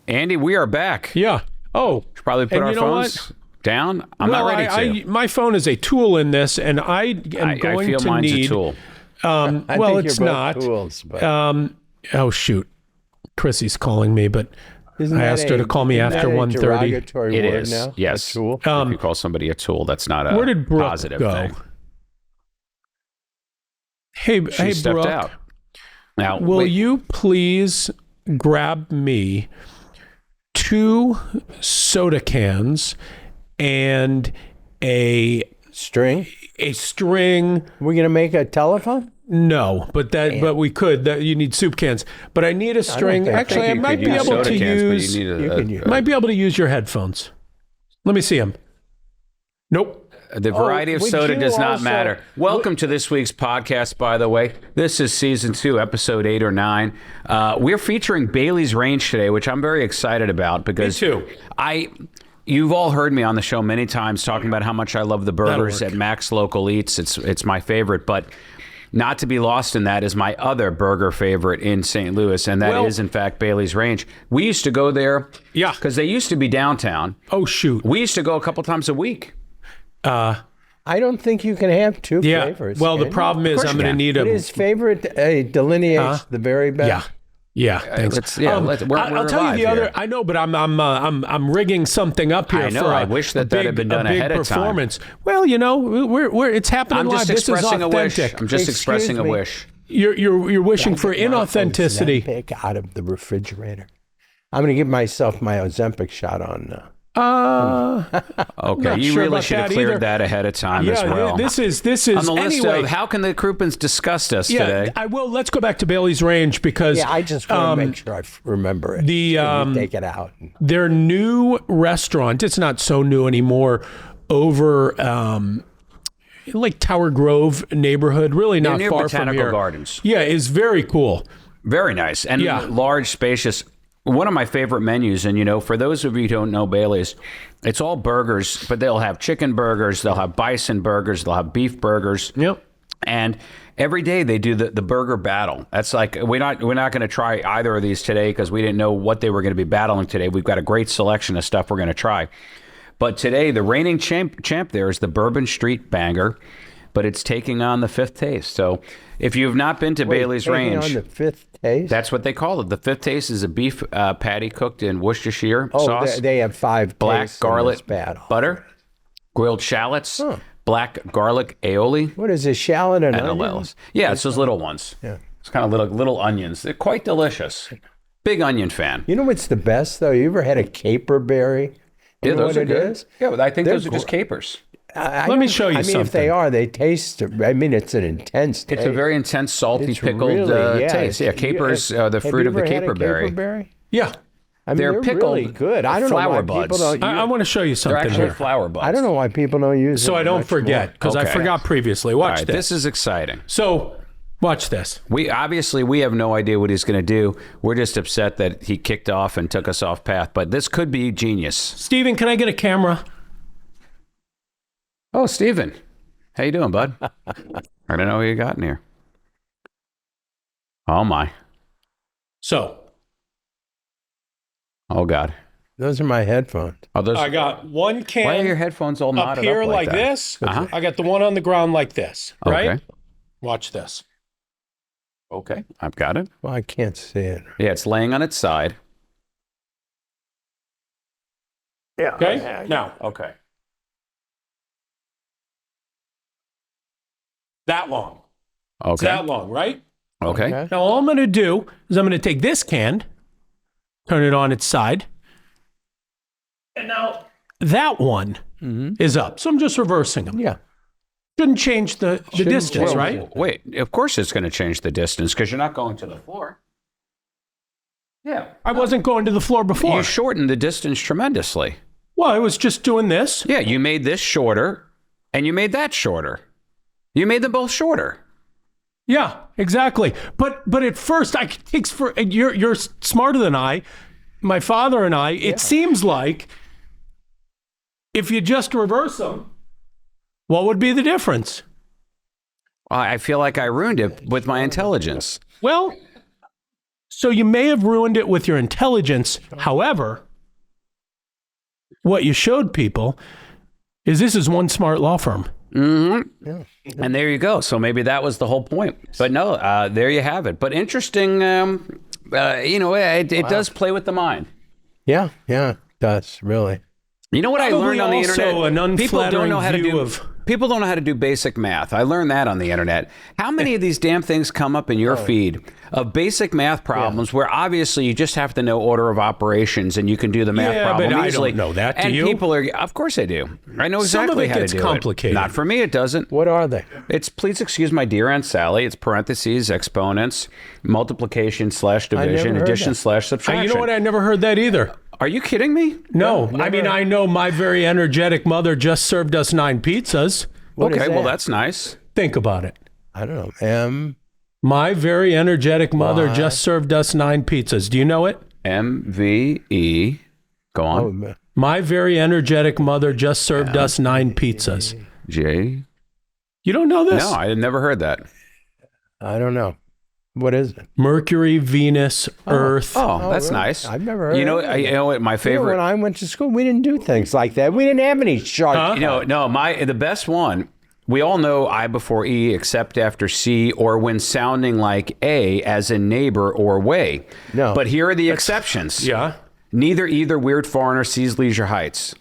Andy, we are back. Yeah. Oh. Should probably put our phones down. I'm not ready to. My phone is a tool in this, and I am going I feel to mine's need. a tool. Well, it's not. Tools, but... Oh shoot, Chrissy's calling me, but I asked her to call me after 1:30. It is. Now? Yes. A tool? If you call somebody a tool, that's not a where did Brooke positive go? thing. Hey, stepped Brooke. out. Now, will you please grab me 2 soda cans and a string? A string. We're gonna make a telephone? No, but we could. You need soup cans, but I need a string. Actually, I might be able to use. Might be able to use your headphones. Let me see them. Nope. The variety of soda does not matter. Welcome to this week's podcast, by the way. This is season 2, episode 8 or 9. We're featuring Bailey's Range today, which I'm very excited about because me too. You've all heard me on the show many times talking about how much I love the burgers at Max Local Eats. It's my favorite, but not to be lost in that is my other burger favorite in St. Louis, and that is, in fact, Bailey's Range. We used to go there because they used to be downtown. Oh, shoot. We used to go a couple times a week. I don't think you can have 2 flavors. Well, the problem is I'm going to need But his favorite delineates the very best. Yeah, thanks. I'll tell you the other. I know, but I'm rigging something up here. I know. For I wish that had been done ahead of time. Performance. Well, you know, we're it's happening I'm live. just expressing a wish. I'm just Excuse expressing me. a wish. You're wishing for inauthenticity. Ozempic out of the refrigerator. I'm going to give myself my Ozempic shot on. Okay, you really should have cleared that ahead of time as well. This is on the list of how can the Crouppens disgust us today. I will. Let's go back to Bailey's Range because I just want to make sure I remember it. Take it out. Their new restaurant. It's not so new anymore. Over like Tower Grove neighborhood, really not near far Botanical from here. Gardens. Yeah, is very cool. Very nice and large, spacious. One of my favorite menus, and for those of you who don't know Bailey's, it's all burgers, but they'll have chicken burgers, they'll have bison burgers, they'll have beef burgers. Yep. And every day they do the burger battle. That's like we're not going to try either of these today because we didn't know what they were going to be battling today. We've got a great selection of stuff we're going to try. But today the reigning champ there is the Bourbon Street Banger, but it's taking on the Fifth Taste. So if you've not been to Bailey's Range, on the Fifth Taste? That's what they call it. The Fifth Taste is a beef patty cooked in Worcestershire sauce. They have 5 black garlic butter, grilled shallots, black garlic aioli. What is a shallot and onion? lettuce? Yeah, it's those little ones. Yeah, it's kind of little onions. They're quite delicious. Big onion fan. You know what's the best though? You ever had a caperberry? Yeah, those are good. Is? Yeah, but I think those are just capers. Let me show you something. If they are, they taste. I mean, it's an intense taste. It's a very intense, salty, pickled taste. Yeah, capers are the fruit of the caperberry. Yeah. I mean, they're pickled really good. I don't know why people don't. I want to show you something. They're actually here. flower buds. I don't know why people don't use it. So I don't forget because I forgot previously. Watch this. This is exciting. So watch this. We have no idea what he's going to do. We're just upset that he kicked off and took us off path. But this could be genius. Steven, can I get a camera? Oh, Steven. How you doing, bud? I don't know what you got in here. Oh, my. So. Oh, God. Those are my headphones. Oh, those. I got one can. Why are your headphones all knotted up here up like that? this? I got the one on the ground like this, right? Okay. Watch this. Okay, I've got it. Well, I can't see it. Yeah, it's laying on its side. Yeah. Okay, now. Okay. That long. Okay. It's that long, right? Okay. Now, all I'm going to do is I'm going to take this can, turn it on its side, and now that one is up. So I'm just reversing them. Yeah. Shouldn't change the distance, right? Wait, of course it's going to change the distance because you're not going to the floor. Yeah. I wasn't going to the floor before. You shortened the distance tremendously. Well, I was just doing this. Yeah, you made this shorter and you made that shorter. You made them both shorter. Yeah, exactly. But at first, you're smarter than I. My father and I. It seems like if you just reverse them, what would be the difference? I feel like I ruined it with my intelligence. Well, So you may have ruined it with your intelligence. However, what you showed people is this is one smart law firm. Mm-hmm. Yeah. And there you go. So maybe that was the whole point. But no, there you have it. But interesting, it does play with the mind. Yeah, it does, really. You know what I learned on the internet? An People don't know how to do of... People don't know how to do basic math. I learned that on the internet. How many of these damn things come up in your feed of basic math problems where obviously you just have to know order of operations and you can do the math problem but easily? I don't know that. Do and you? People are, of course I do. I know exactly how to do it. Some of it gets complicated. Not for me, it doesn't. What are they? It's, please excuse my dear Aunt Sally, it's parentheses, exponents, multiplication / division, addition / subtraction. You know what? I never heard that either. Are you kidding me? No. I mean, I know my very energetic mother just served us 9 pizzas. Okay, well, that's nice. Think about it. I don't know. My very energetic mother just served us 9 pizzas. Do you know it? MVE. Go on. Oh, my very energetic mother just served us 9 pizzas. J. You don't know this? No, I had never heard that. I don't know. What is it? Mercury, Venus, Earth. Oh, that's really? nice. I've never heard You know, of it. you know what? My favorite. When I went to school, we didn't do things like that. We didn't have any sharp. The best one. We all know I before E except after C or when sounding like A as in neighbor or way. No. But here are the exceptions. Yeah. Neither either weird foreigner sees Leisure Heights.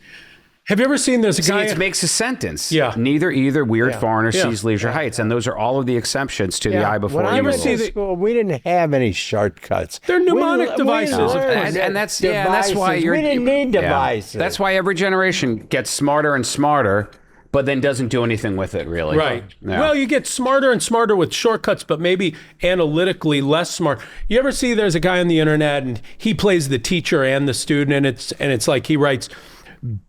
Have you ever seen this guy? It makes a sentence. Yeah. Neither either weird foreigner sees Leisure Heights. And those are all of the exceptions to the I before when E I went rules. to school, we didn't have any shortcuts. They're mnemonic devices, of course. And that's why we didn't need devices. That's why every generation gets smarter and smarter, but then doesn't do anything with it, really. Right. Yeah. Well, you get smarter and smarter with shortcuts, but maybe analytically less smart. You ever see there's a guy on the internet and he plays the teacher and the student, and it's like he writes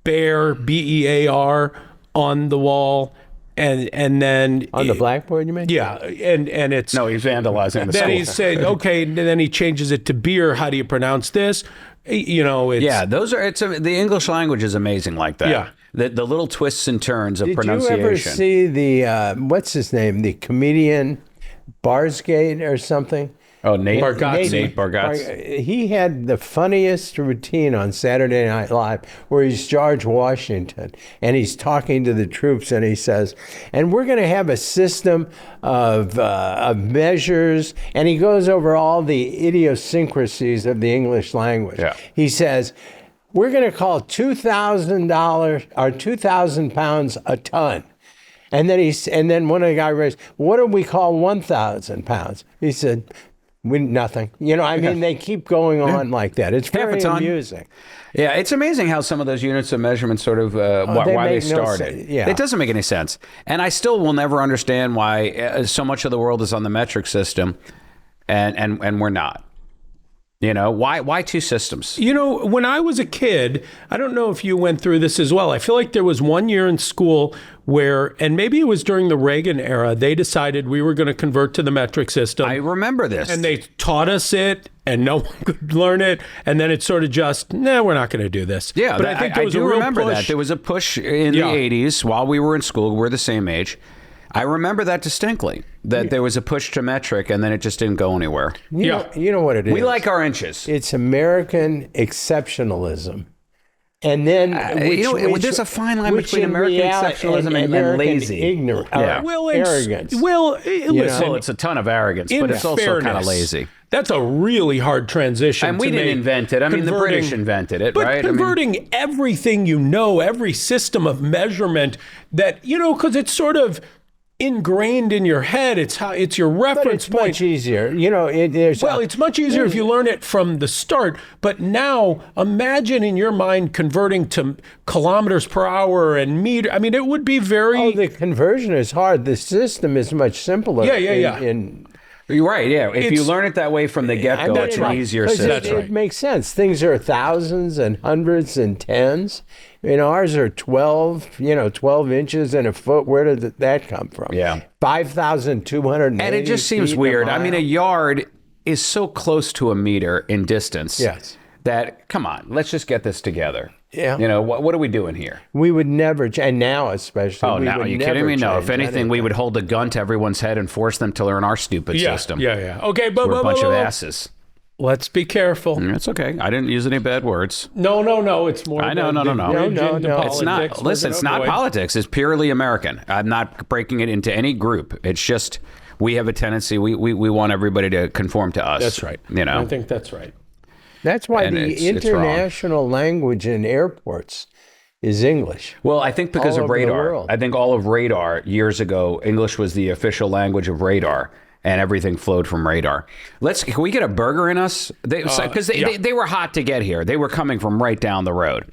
bear, BEAR, on the wall, and then On the blackboard, you mean? yeah, and it's No, he's vandalizing the then school. he said, okay, and then he changes it to beer. How do you pronounce this? You know, it's the English language is amazing like that. Yeah. The little twists and turns of Did pronunciation. you ever see the what's his name? The comedian Barsgate or something? Oh, Nate Bargatze. Nate Bargatze. He had the funniest routine on Saturday Night Live where he's George Washington and he's talking to the troops and he says, and we're going to have a system of measures, and he goes over all the idiosyncrasies of the English language. Yeah. He says, we're going to call $2,000 or 2,000 pounds a ton. And then one of the guys raised, what do we call 1,000 pounds? He said, nothing. I mean, they keep going on like that. It's very amusing. Yeah, it's amazing how some of those units of measurement sort of why they make no started. sense. Yeah. It doesn't make any sense. And I still will never understand why so much of the world is on the metric system and we're not. Why 2 systems? When I was a kid, I don't know if you went through this as well. I feel like there was one year in school where, and maybe it was during the Reagan era, they decided we were going to convert to the metric system. I remember this. And they taught us it, and no one could learn it. And then it's sort of just, we're not going to do this. Yeah, but I think there was a real remember push. that. There was a push in the 80s while we were in school. We're the same age. I remember that distinctly, that there was a push to metric and then it just didn't go anywhere. You know what it is? We like our inches. It's American exceptionalism. And then, there's a fine line between American exceptionalism and lazy. Ignorance. Arrogance. Listen. Well, it's a ton of arrogance, but it's also kind of lazy. That's a really hard transition. And we didn't invent it. I mean, the British invented it, but right? Converting everything every system of measurement that, because it's sort of ingrained in your head. It's your reference point. Much easier. It's much easier if you learn it from the start. But now imagine in your mind converting to kilometers per hour and meter. I mean, it would be very. Oh, the conversion is hard. The system is much simpler. You're right, yeah. If you learn it that way from the get-go, it's an easier system. It makes sense. Things are thousands and hundreds and tens. Ours are 12 inches and a foot. Where did that come from? Yeah. 5,280 And it just seems weird. I mean, a yard is so close to a meter in distance. Yes. That, come on, let's just get this together. Yeah. What are we doing here? We would never, and now especially. Oh, now, are you kidding me? No, if anything, we would hold a gun to everyone's head and force them to learn our stupid system. Yeah. Okay, but we're a bunch of asses. Let's be careful. It's okay. I didn't use any bad words. No. It's more. I know, no. It's not. Listen, it's not politics. It's purely American. I'm not breaking it into any group. It's just we have a tendency. We want everybody to conform to us. That's right. You know. I think that's right. That's why And the it's wrong. international language in airports is English. Well, I think because All of over the radar. world. I think all of radar years ago, English was the official language of radar. And everything flowed from radar. Can we get a burger in us? Because they were hot to get here. They were coming from right down the road.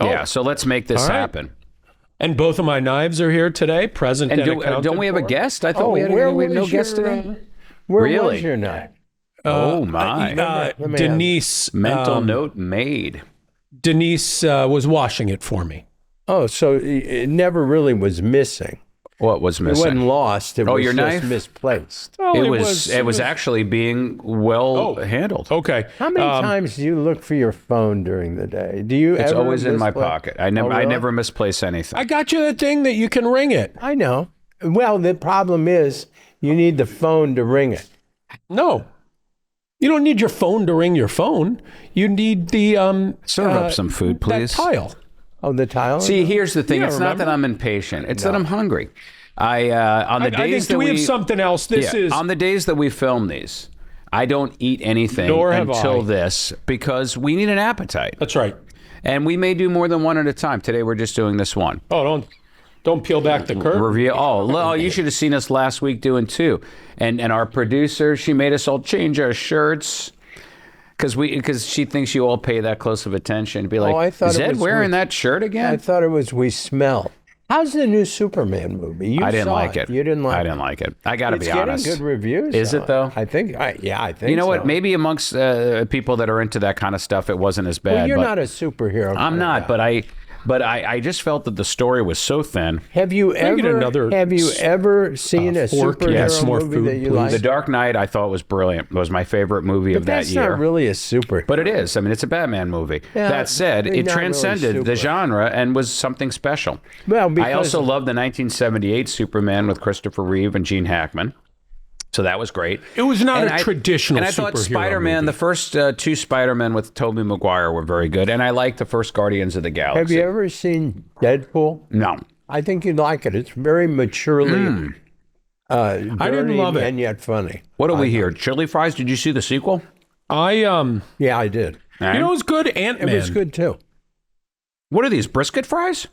Yeah, so let's make this happen. And both of my knives are here today, present and accounted don't we have a for. guest? I thought we had no guest today. Where Really? was your knife? Oh my! Denise. Mental note made. Denise was washing it for me. Oh, so it never really was missing. What was It missing? wasn't lost. It was your just knife? misplaced. Oh, It was actually being well handled. Okay. How many times do you look for your phone during the day? Do you It's ever always in my misplace- pocket. I never Oh, really? I never misplace anything. I got you that thing that you can ring it. I know. Well, the problem is you need the phone to ring it. No. You don't need your phone to ring your phone. You need the Serve up some food, please. That tile. Oh, the tile? See, here's the thing. Yeah, It's not remember? that I'm impatient. It's that I'm hungry. On the I days think that we have something else. This is on the days that we film these, I don't eat anything Nor have until I. this because we need an appetite. That's right. And we may do more than one at a time. Today we're just doing this one. Oh, don't peel back the curtain. Review. Oh, you should have seen us last week doing two. And our producer, she made us all change our shirts because she thinks you all pay that close of attention. Be like, I thought is it Ed was wearing that shirt again? I thought it was We Smell. How's the new Superman movie? You I didn't saw like it. You didn't like it. I didn't like it. I got to It's be getting honest. good reviews. Is it though? I think. I think. You know what? so. Maybe amongst people that are into that kind of stuff, it wasn't as bad. Well, you're but not a superhero. I'm not, but I just felt that the story was so thin. Have you I get another ever seen a fork? superhero Yes, more movie food, that you please. like? The Dark Knight, I thought was brilliant. It was my favorite movie of that That's year. not really a super. But it is. I mean, it's a Batman movie. Yeah, That said, not it really transcended super. the genre and was something special. Well, I because also love the 1978 Superman with Christopher Reeve and Gene Hackman. So that was great. It was not And a traditional And I thought superhero Spider-Man, movie. the first two Spider-Men with Tobey Maguire were very good. And I liked the first Guardians of the Galaxy. have you ever seen Deadpool? No. I think you'd like it. It's very maturely. I didn't love it. and yet funny. What do we hear? Chili fries? Did you see the sequel? Yeah, I did. You know, it was good. Ant-Man. It was good too. What are these, brisket fries?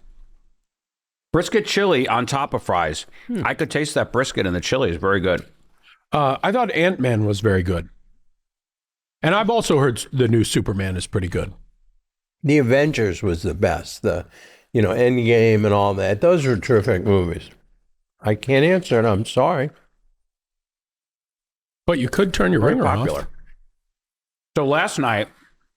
Brisket chili on top of fries. I could taste that brisket and the chili is very good. I thought Ant-Man was very good. And I've also heard the new Superman is pretty good. The Avengers was the best. The Endgame and all that. Those were terrific movies. I can't answer it. I'm sorry. But you could turn your Very ringer popular. off. So last night,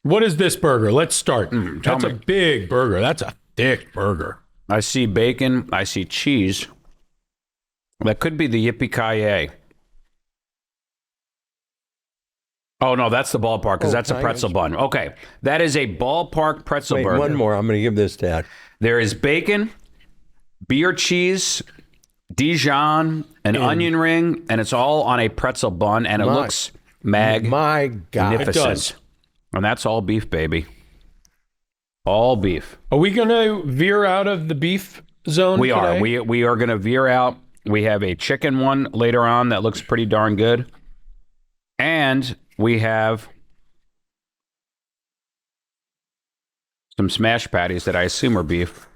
What is this burger? Let's start. tell That's a me. big burger. That's a thick burger. I see bacon, I see cheese. That could be the Yippee-Ki-Yay. Oh, no, that's the ballpark because that's a can I pretzel bun. Okay, that is a ballpark pretzel Wait, burger. one more. I'm going to give this to Ed. There is bacon, beer cheese, Dijon, an onion ring, and it's all on a pretzel bun, and it looks My God. magnificent. It does. And that's all beef, baby. All beef. Are we going to veer out of the beef zone We today? are. We are going to veer out. We have a chicken one later on that looks pretty darn good. And we have some smash patties that I assume are beef.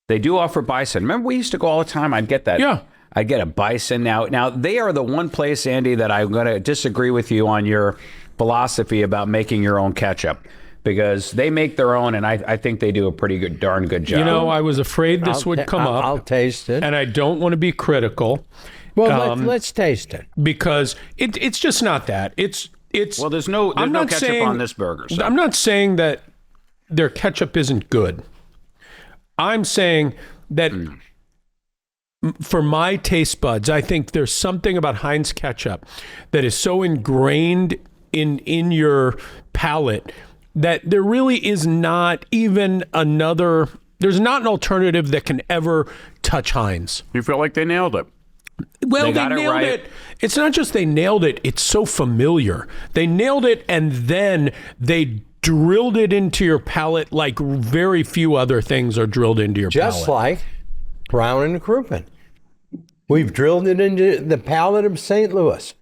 They do offer bison. Remember, we used to go all the time. I'd get that. Yeah. I'd get a bison. Now they are the one place, Andy, that I'm going to disagree with you on your philosophy about making your own ketchup. Because they make their own, and I think they do a pretty good, darn good job. You know, I was afraid this would come up. I'll taste it. And I don't want to be critical Well, let's taste it. because it's just not that. It's well, there's no I'm not ketchup saying- on this burger. So. I'm not saying that their ketchup isn't good. I'm saying that for my taste buds, I think there's something about Heinz ketchup that is so ingrained in your palate that there really is not even there's not an alternative that can ever touch Heinz. You feel like they nailed it. Well, they got it nailed right. it. It's not just they nailed it. It's so familiar. They nailed it, and then they drilled it into your palate like very few other things are drilled into your Just palate. like Brown and Crouppen. We've drilled it into the palate of St. Louis.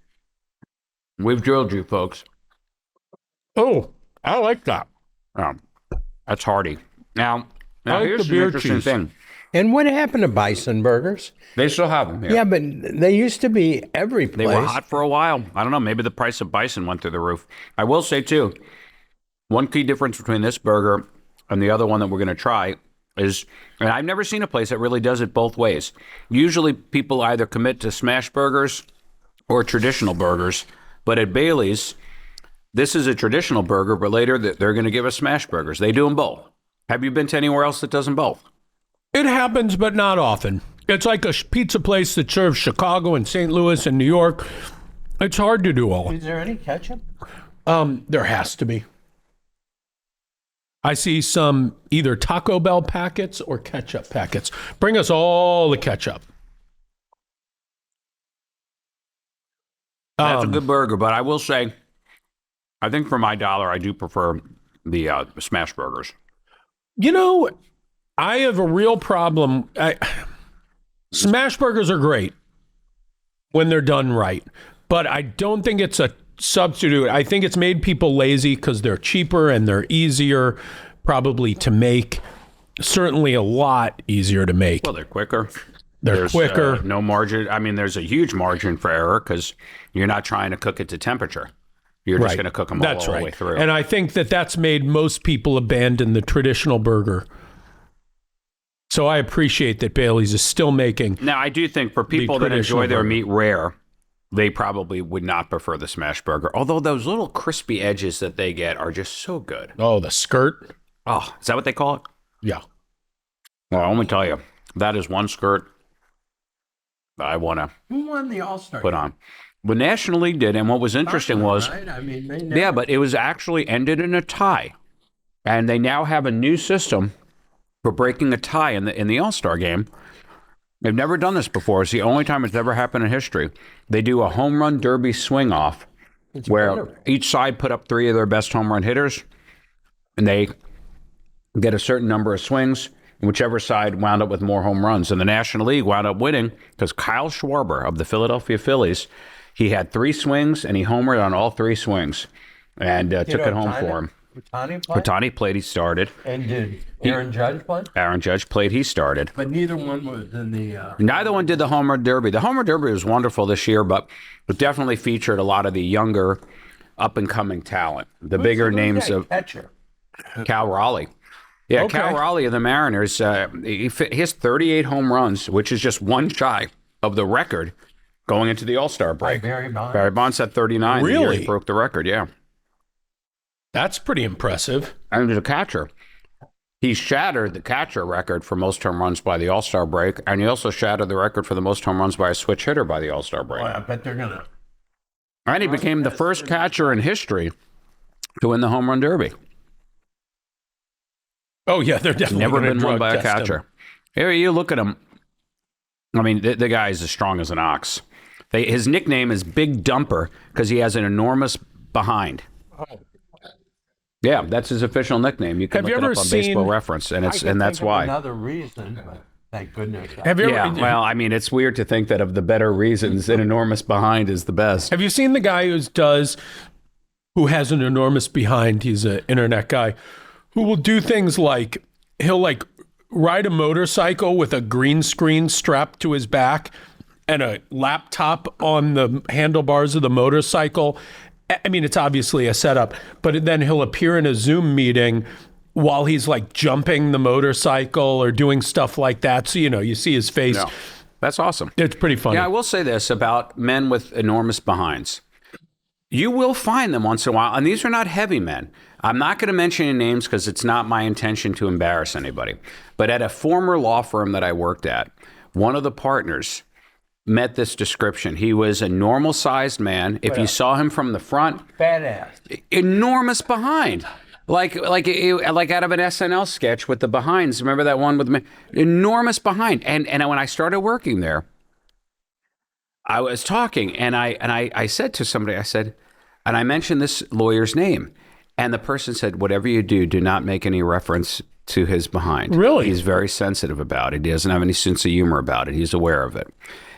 We've drilled you, folks. Oh, I like that. That's hearty. Now I like here's the the beer interesting cheese. thing. And what happened to bison burgers? They still have them here. Yeah, but they used to be every place. They were hot for a while. I don't know. Maybe the price of bison went through the roof. I will say, too, one key difference between this burger and the other one that we're going to try is, and I've never seen a place that really does it both ways. Usually people either commit to smash burgers or traditional burgers. But at Bailey's, this is a traditional burger, but later they're going to give us smash burgers. They do them both. Have you been to anywhere else that does them both? It happens, but not often. It's like a pizza place that serves Chicago and St. Louis and New York. It's hard to do all. Is there any ketchup? There has to be. I see some either Taco Bell packets or ketchup packets. Bring us all the ketchup. That's a good burger, but I will say, I think for my dollar, I do prefer the smash burgers. You know, I have a real problem. Smash burgers are great when they're done right, but I don't think it's a substitute. I think it's made people lazy because they're cheaper and they're easier probably to make. Certainly a lot easier to make. Well, they're quicker. There's quicker. No margin. I mean, there's a huge margin for error because you're not trying to cook it to temperature. You're just going to cook them all the way through. And I think that's made most people abandon the traditional burger. So I appreciate that Bailey's is still making. Now, I do think for people that enjoy their meat rare, they probably would not prefer the smash burger. Although those little crispy edges that they get are just so good. Oh, the skirt. Oh, is that what they call it? Yeah. Well, let me tell you, that is one skirt that I want to Who won the All-Star? put on. The National League did, and what was interesting was, Right? I mean, they yeah, but it was actually ended in a tie. And they now have a new system for breaking a tie in the All-Star game. They've never done this before. It's the only time it's ever happened in history. They do a home run derby swing off where wonderful. each side put up 3 of their best home run hitters, and they get a certain number of swings, and whichever side wound up with more home runs. And the National League wound up winning because Kyle Schwarber of the Philadelphia Phillies, he had 3 swings, and he homered on all 3 swings and took it home for him. Ohtani played, he started. And did Aaron Judge play? Aaron Judge played, he started. But neither one was in the... Neither one did the Home Run Derby. The Home Run Derby was wonderful this year, but it definitely featured a lot of the younger, up-and-coming talent. The bigger names of catcher. Cal Raleigh. Yeah, Okay. Cal Raleigh of the Mariners, he has 38 home runs, which is just one shy of the record going into the All-Star break. Barry Bonds. Barry Bonds had 39. The year Really? he broke the record, yeah. That's pretty impressive. And he's a catcher. He shattered the catcher record for most home runs by the All-Star break, and he also shattered the record for the most home runs by a switch hitter by the All-Star break. Boy, I bet they're going to... And he became the first catcher in history to win the Home Run Derby. Oh, yeah, they're definitely Never gonna been won drug by a test him. catcher. Here, you look at him. I mean, the guy is as strong as an ox. His nickname is Big Dumper because he has an enormous behind. Yeah, that's his official nickname. You can Have look you it ever up on seen- Baseball Reference, and that's why. Another reason, but thank goodness. Have you Yeah, ever, well, I mean, it's weird to think that of the better reasons, an enormous behind is the best. have you seen the guy who has an enormous behind? He's an internet guy who will do things like he'll like ride a motorcycle with a green screen strapped to his back and a laptop on the handlebars of the motorcycle. I mean, it's obviously a setup, but then he'll appear in a Zoom meeting while he's like jumping the motorcycle or doing stuff like that. So, you see his face. No, that's awesome. It's pretty funny. Yeah, I will say this about men with enormous behinds. You will find them once in a while, and these are not heavy men. I'm not going to mention any names because it's not my intention to embarrass anybody. But at a former law firm that I worked at, one of the partners met this description. He was a normal-sized man. If you saw him from the front, Fat ass. enormous behind. Like out of an SNL sketch with the behinds. Remember that one with me? Enormous behind. And when I started working there, I was talking, and I said to somebody, and I mentioned this lawyer's name, and the person said, whatever you do, do not make any reference to his behind. Really? He's very sensitive about it. He doesn't have any sense of humor about it. He's aware of it.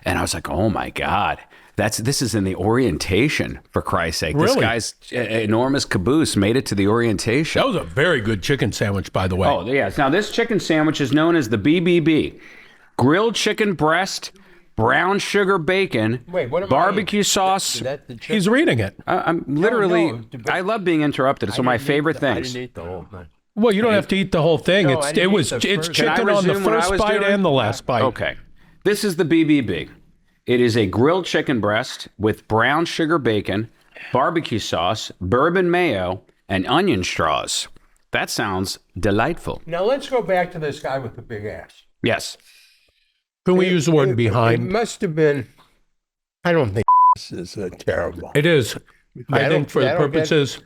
And I was like, oh my God. This is in the orientation, for Christ's sake. Really? This guy's enormous caboose made it to the orientation. That was a very good chicken sandwich, by the way. Oh, yes. Now, this chicken sandwich is known as the BBB. Grilled chicken breast, brown sugar bacon, Wait, what am I barbecue eating? sauce. He's reading it. I'm literally, No, I love being interrupted. It's one of my favorite I things. didn't eat the whole thing. Well, you don't have to eat the whole thing. No, I didn't eat the It's first- Can I chicken on the resume what I first was bite doing? and the last bite. Okay. This is the BBB. It is a grilled chicken breast with brown sugar bacon, barbecue sauce, bourbon mayo, and onion straws. That sounds delightful. Now let's go back to this guy with the big ass. Yes. Can we use the word It behind? must have been. I don't think this is terrible. It is. I That'll- think for the that'll get- purposes,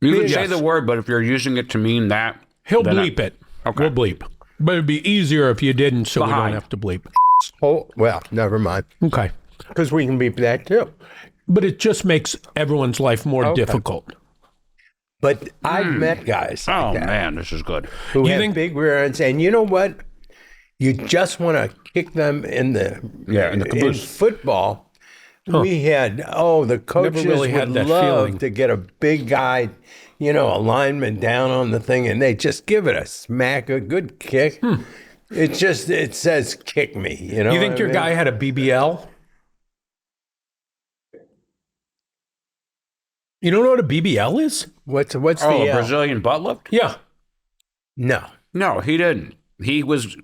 You can say Yes. the word, but if you're using it to mean that, he'll then bleep it. Okay. We'll bleep. But it'd be easier if you didn't, so we Behind. don't have to bleep. Oh well, never mind. Okay. Because we can beep that too. But it just makes everyone's life more Okay. difficult. But I've met guys like Oh that man, this is good. who You have think- big rear ends, and you know what? You just want to kick them in the in the in caboose. football. We had the coaches really had would that love feeling. to get a big guy, a lineman down on the thing, and they just give it a smack, a good kick. It says kick me. You You think your guy had a BBL? You don't know what a BBL is? What's Oh, the a L? Brazilian butt lift? Yeah. No. No, he didn't. He was,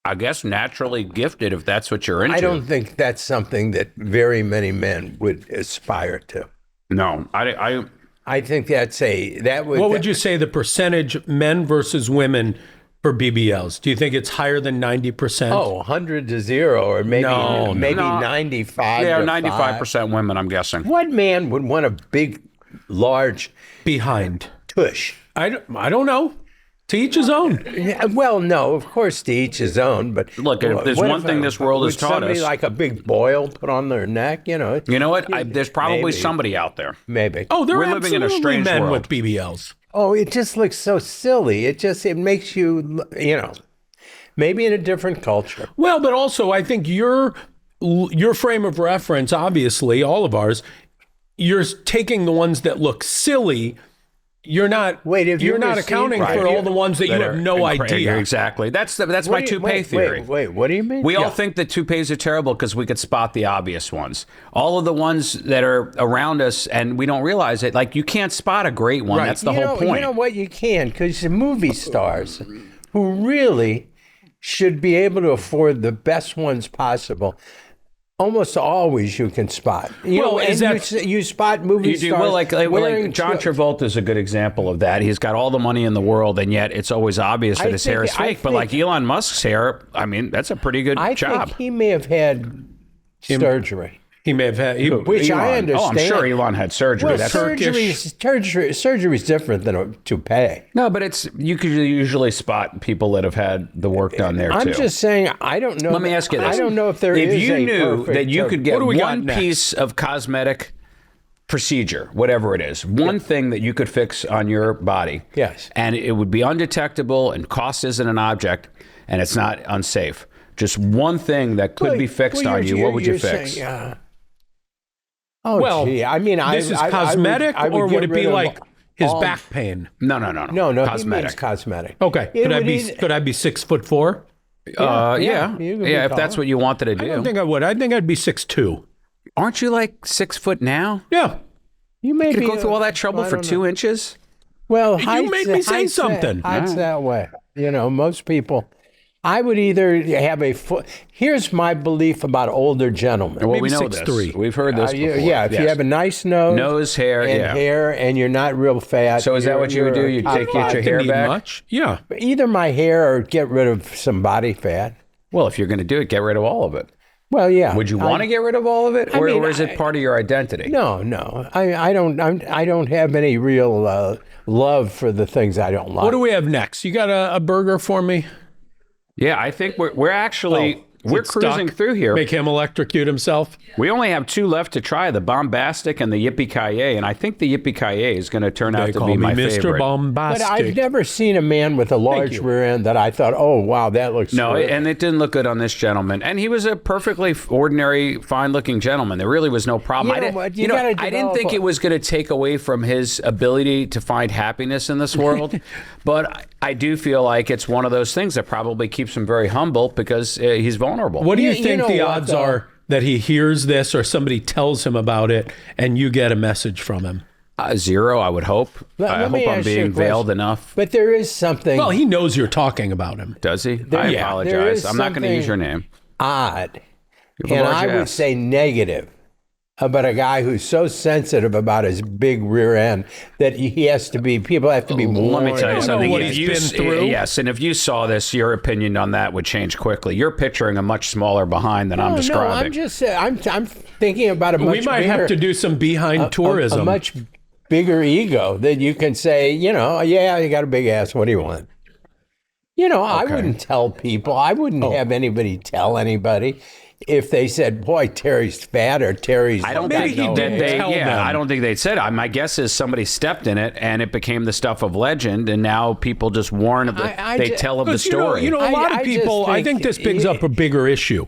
I guess, naturally gifted, if that's what you're into. I don't think that's something that very many men would aspire to. No, I think What would you say the percentage men versus women for BBLs? Do you think it's higher than 90%? 100 to 0, or maybe No. 95 yeah, to 95% women, I'm guessing. 5. What man would want a big, large Behind. tush? I don't know. To each his own. Yeah, well, no, of course, to each his own. But Look, if there's one thing this world has would taught somebody us- like a big boil put on their neck, You know what? There's probably Maybe. somebody out there. maybe. Oh, there We're are living in a absolutely strange men world. with BBLs. Oh, it just looks so silly. It makes you, maybe in a different culture. Well, but also I think your frame of reference, obviously, all of ours, you're taking the ones that look silly. You're not. Wait, have you you're not ever seen- accounting Right. for all the ones that you have no idea. Exactly. That's my What do you- toupee theory. Wait, what do you mean? We all think that toupees are terrible because we could spot the obvious ones. All of the ones that are around us and we don't realize it, like you can't spot a great one. Right. That's the whole point. You know what? You can, because the movie stars who really should be able to afford the best ones possible. Almost always you can spot. Well, is You spot movie You do stars well, like wearing John Travolta is a good example of that. He's got all the money in the world, and yet it's always obvious that his hair is fake. But like Elon Musk's hair, I mean, that's a pretty good I job. think he may have had surgery. He may have had. Which I Elon. understand. Oh, I'm sure Elon had surgery. Well, That's surgery is different than a toupee. no, but you could usually spot people that have had the work done there I'm too. just saying, I don't know. Let me ask you this: I don't know if there is If you a knew perfect that you could get What do we got one next? piece of cosmetic procedure, whatever it is, one thing that you could fix on your body, Yes. and it would be undetectable, and cost isn't an object, and it's not unsafe. Just one thing that could be fixed on you. What would you fix? Oh, Well, gee. I mean, this is cosmetic, or would it be like his back pain? No. No, Cosmetic. he means cosmetic. Okay. It Could I would be? either- Could I be 6'4"? Yeah. you could be If taller. that's what you wanted to I don't do. think I would. I think I'd be 6'2". Aren't you like 6 foot now? Yeah. You may You be go through all that trouble I for don't 2 know. inches? Well, You made me say height's something. Height's that way. Most people. I would either have a foot. Here's my belief about older gentlemen. Well, Maybe we know 6'3". this. We've heard this before. Yeah, if you Yes. have a nice nose, hair, and you're not real fat. So is that what you would do? You'd you're- take get your Didn't hair need back? much. Yeah. either my hair or get rid of some body fat. Well, if you're going to do it, get rid of all of it. Well, yeah. Would you want to get rid of all of it, or, mean, or is it part of your identity? No. I don't have any real love for the things I don't like. What do we have next? You got a burger for me? Yeah, I think we're actually we're cruising through here. Make him electrocute himself. We only have 2 left to try, the Bombastic and the Yippee-Ki-Yay, and I think the Yippee-Ki-Yay is going to turn out to be my Mr. favorite. Bombastic. But I've never seen a man with a large rear end that I thought, oh, wow, that looks No, great. and it didn't look good on this gentleman. And he was a perfectly ordinary, fine-looking gentleman. There really was no problem. I didn't think it was going to take away from his ability to find happiness in this world, but I do feel like it's one of those things that probably keeps him very humble because he's vulnerable. What do you think the odds are that he hears this or somebody tells him about it and you get a message from him? 0, I would hope. I hope I'm being veiled enough. But there is something. Well, he knows you're talking about him. Does he? I apologize. I'm not going to use your name. Odd. And I would say negative about a guy who's so sensitive about his big rear end that people have to be warned. Let me tell you something. What he's been through. Yes, and if you saw this, your opinion on that would change quickly. You're picturing a much smaller behind than I'm describing. No, I'm just I'm thinking about a much We might bigger, have to do some behind tourism. A much bigger ego that you can say, you got a big ass. What do you want? I wouldn't tell people. I wouldn't have anybody tell anybody. If they said, "Boy, Terry's fat," or "Terry's," I don't think I don't think they'd said it. My guess is somebody stepped in it, and it became the stuff of legend, and now people just warn of they tell of the story. A lot of people. I think this brings up a bigger issue.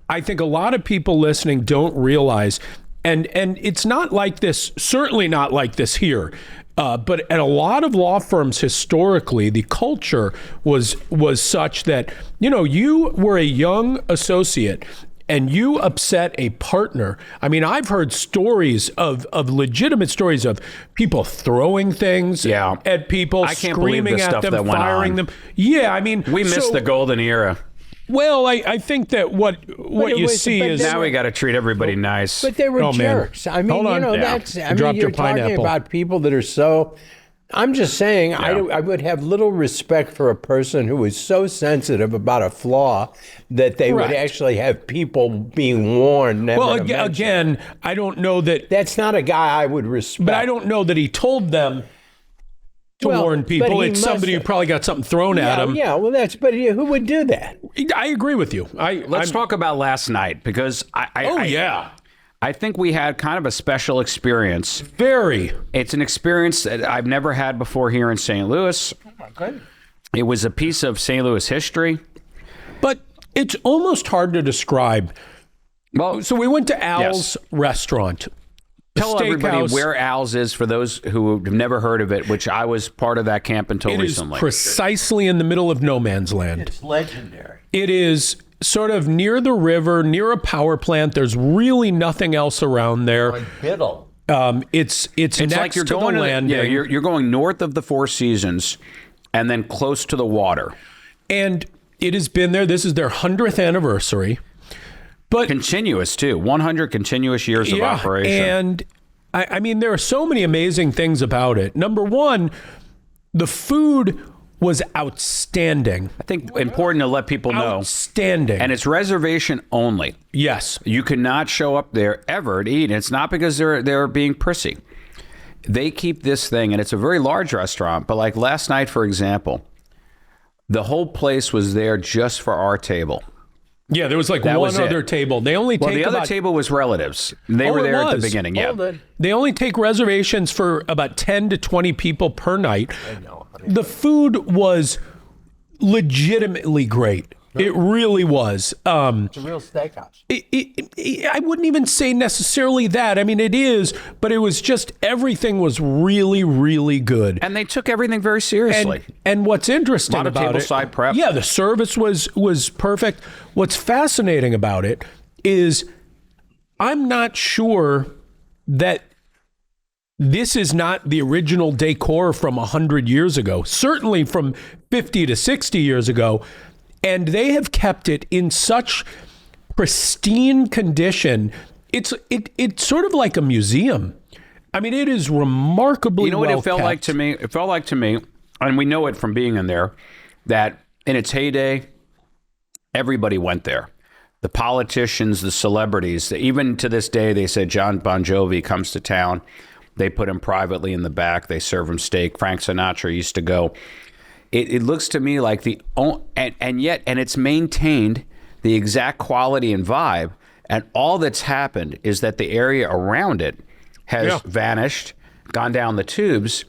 I think a lot of people listening don't realize, and it's not like this. Certainly not like this here. But at a lot of law firms historically, the culture was such that you were a young associate. And you upset a partner. I mean, I've heard stories of legitimate stories of people throwing things at people, screaming at them, firing them. Yeah, I mean, we missed the golden era. Well, I think that what you see is now we got to treat everybody nice. But they were jerks. I mean, hold on. You're talking about people that are so. I'm just saying, I would have little respect for a person who is so sensitive about a flaw that they would actually have people being warned. Well, again, I don't know that. That's not a guy I would respect. But I don't know that he told them to warn people. It's somebody who probably got something thrown at him. Yeah, well, but who would do that? I agree with you. Let's talk about last night because I think we had kind of a special experience. Very. It's an experience that I've never had before here in St. Louis. Oh, my goodness. It was a piece of St. Louis history. But it's almost hard to describe. Well, so we went to Als Restaurant. Tell everybody where Al's is for those who have never heard of it, which I was part of that camp until recently. It is precisely in the middle of no man's land. It's legendary. It is sort of near the river, near a power plant. There's really nothing else around there. Like Biddle. It's next like you're to going the landing. You're going north of the Four Seasons and then close to the water. And it has been there. This is their 100th anniversary. But continuous too, 100 continuous years of operation. And I mean, there are so many amazing things about it. Number one, the food was outstanding. I think important to let people know. Outstanding. And it's reservation only. Yes. You cannot show up there ever to eat. And it's not because they're being prissy. They keep this thing, and it's a very large restaurant, but like last night, for example, the whole place was there just for our table. Yeah, there was like one other table. They only take the other table was relatives. They were there at the beginning. Yeah. They only take reservations for about 10 to 20 people per night. I know. The food was legitimately great. It really was. It's a real steakhouse. I wouldn't even say necessarily that. I mean, it is, but it was just everything was really, really good. And they took everything very seriously. And what's interesting about it, a lot of tableside prep. Yeah, the service was perfect. What's fascinating about it is I'm not sure that this is not the original decor from 100 years ago, certainly from 50 to 60 years ago. And they have kept it in such pristine condition. It's sort of like a museum. I mean, it is remarkably well kept. You know what it felt like to me? It felt like to me, and we know it from being in there, that in its heyday, everybody went there. The politicians, the celebrities, even to this day, they said John Bon Jovi comes to town. They put him privately in the back. They serve him steak. Frank Sinatra used to go. It looks to me like and it's maintained the exact quality and vibe. And all that's happened is that the area around it has vanished, gone down the tubes,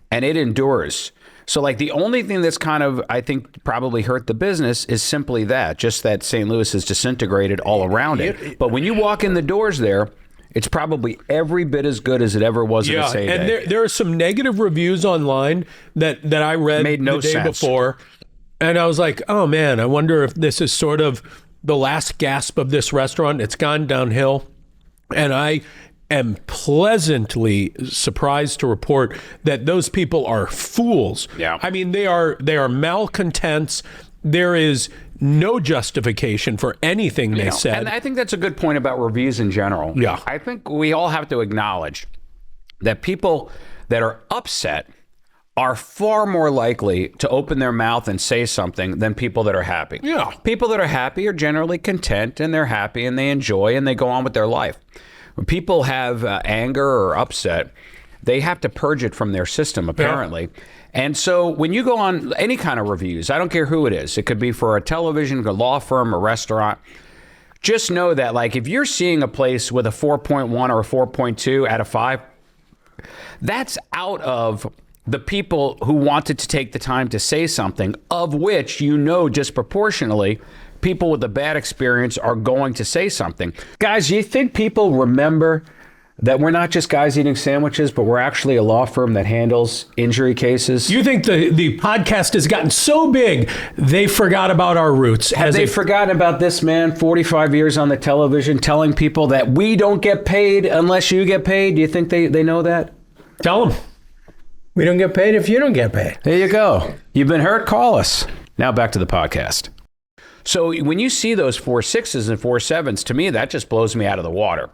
and it endures. So like the only thing that's kind of, I think, probably hurt the business is simply that, just that St. Louis has disintegrated all around it. But when you walk in the doors there, it's probably every bit as good as it ever was in the same day. And there are some negative reviews online that I read Made no the day sense. before. And I was like, oh man, I wonder if this is sort of the last gasp of this restaurant. It's gone downhill. And I am pleasantly surprised to report that those people are fools. Yeah. I mean, they are malcontents. There is no justification for anything they said. And I think that's a good point about reviews in general. Yeah. I think we all have to acknowledge that people that are upset are far more likely to open their mouth and say something than people that are happy. Yeah. People that are happy are generally content, and they're happy and they enjoy and they go on with their life. When people have anger or upset, they have to purge it from their system, apparently. Yeah. And so when you go on any kind of reviews, I don't care who it is, it could be for a television, a law firm, a restaurant, just know that like if you're seeing a place with a 4.1 or a 4.2 out of 5, that's out of the people who wanted to take the time to say something, of which you know disproportionately people with a bad experience are going to say something. Guys, you think people remember that we're not just guys eating sandwiches, but we're actually a law firm that handles injury cases? You think the podcast has gotten so big, they forgot about our roots. Have they forgotten about this man, 45 years on the television, telling people that we don't get paid unless you get paid? Do you think they know that? Tell them. We don't get paid if you don't get paid. There you go. You've been hurt? Call us. Now back to the podcast. So when you see those 4.6s and 4.7s, to me, that just blows me out of the water,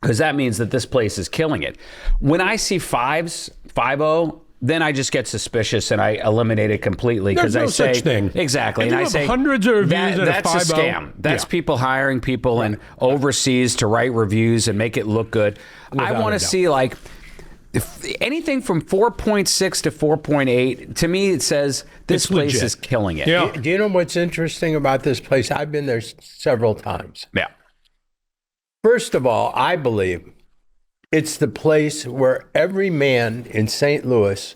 because that means that this place is killing it. When I see 5s, 5.0, then I just get suspicious and I eliminate it completely, because There's no I say such thing. Exactly, and I have say hundreds of reviews that's a scam. That's people hiring people and overseas to write reviews and make it look good. I want to see like anything from 4.6 to 4.8. To me, it says this place is killing it. Yeah. Do you know what's interesting about this place? I've been there several times. Yeah. First of all, I believe it's the place where every man in St. Louis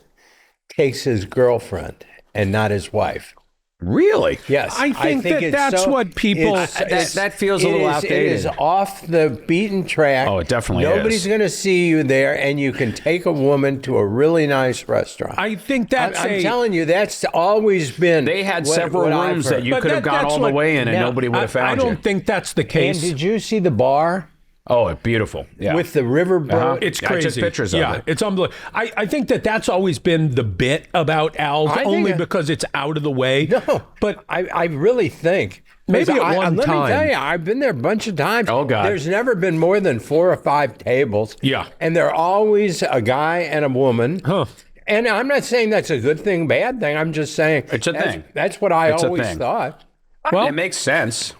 takes his girlfriend and not his wife. Really? Yes. I think that's what people... That feels a little outdated. It is off the beaten track. Oh, it definitely is. Nobody's going to see you there, and you can take a woman to a really nice restaurant. I think that's I'm telling you, that's always been... They had several rooms that you could have gone all the way in and nobody would have found you. I don't think that's the case. And did you see the bar? Oh, beautiful. Yeah. With the riverboat. It's crazy. I took pictures of it. It's unbelievable. I think that's always been the bit about Al's, only because it's out of the way. No, but I really think. Maybe at one time. Let me tell you, I've been there a bunch of times. Oh, God. There's never been more than 4 or 5 tables. Yeah. And they're always a guy and a woman. Huh. And I'm not saying that's a good thing, bad thing. I'm just saying. It's a thing. That's what I always thought. Well, it makes sense.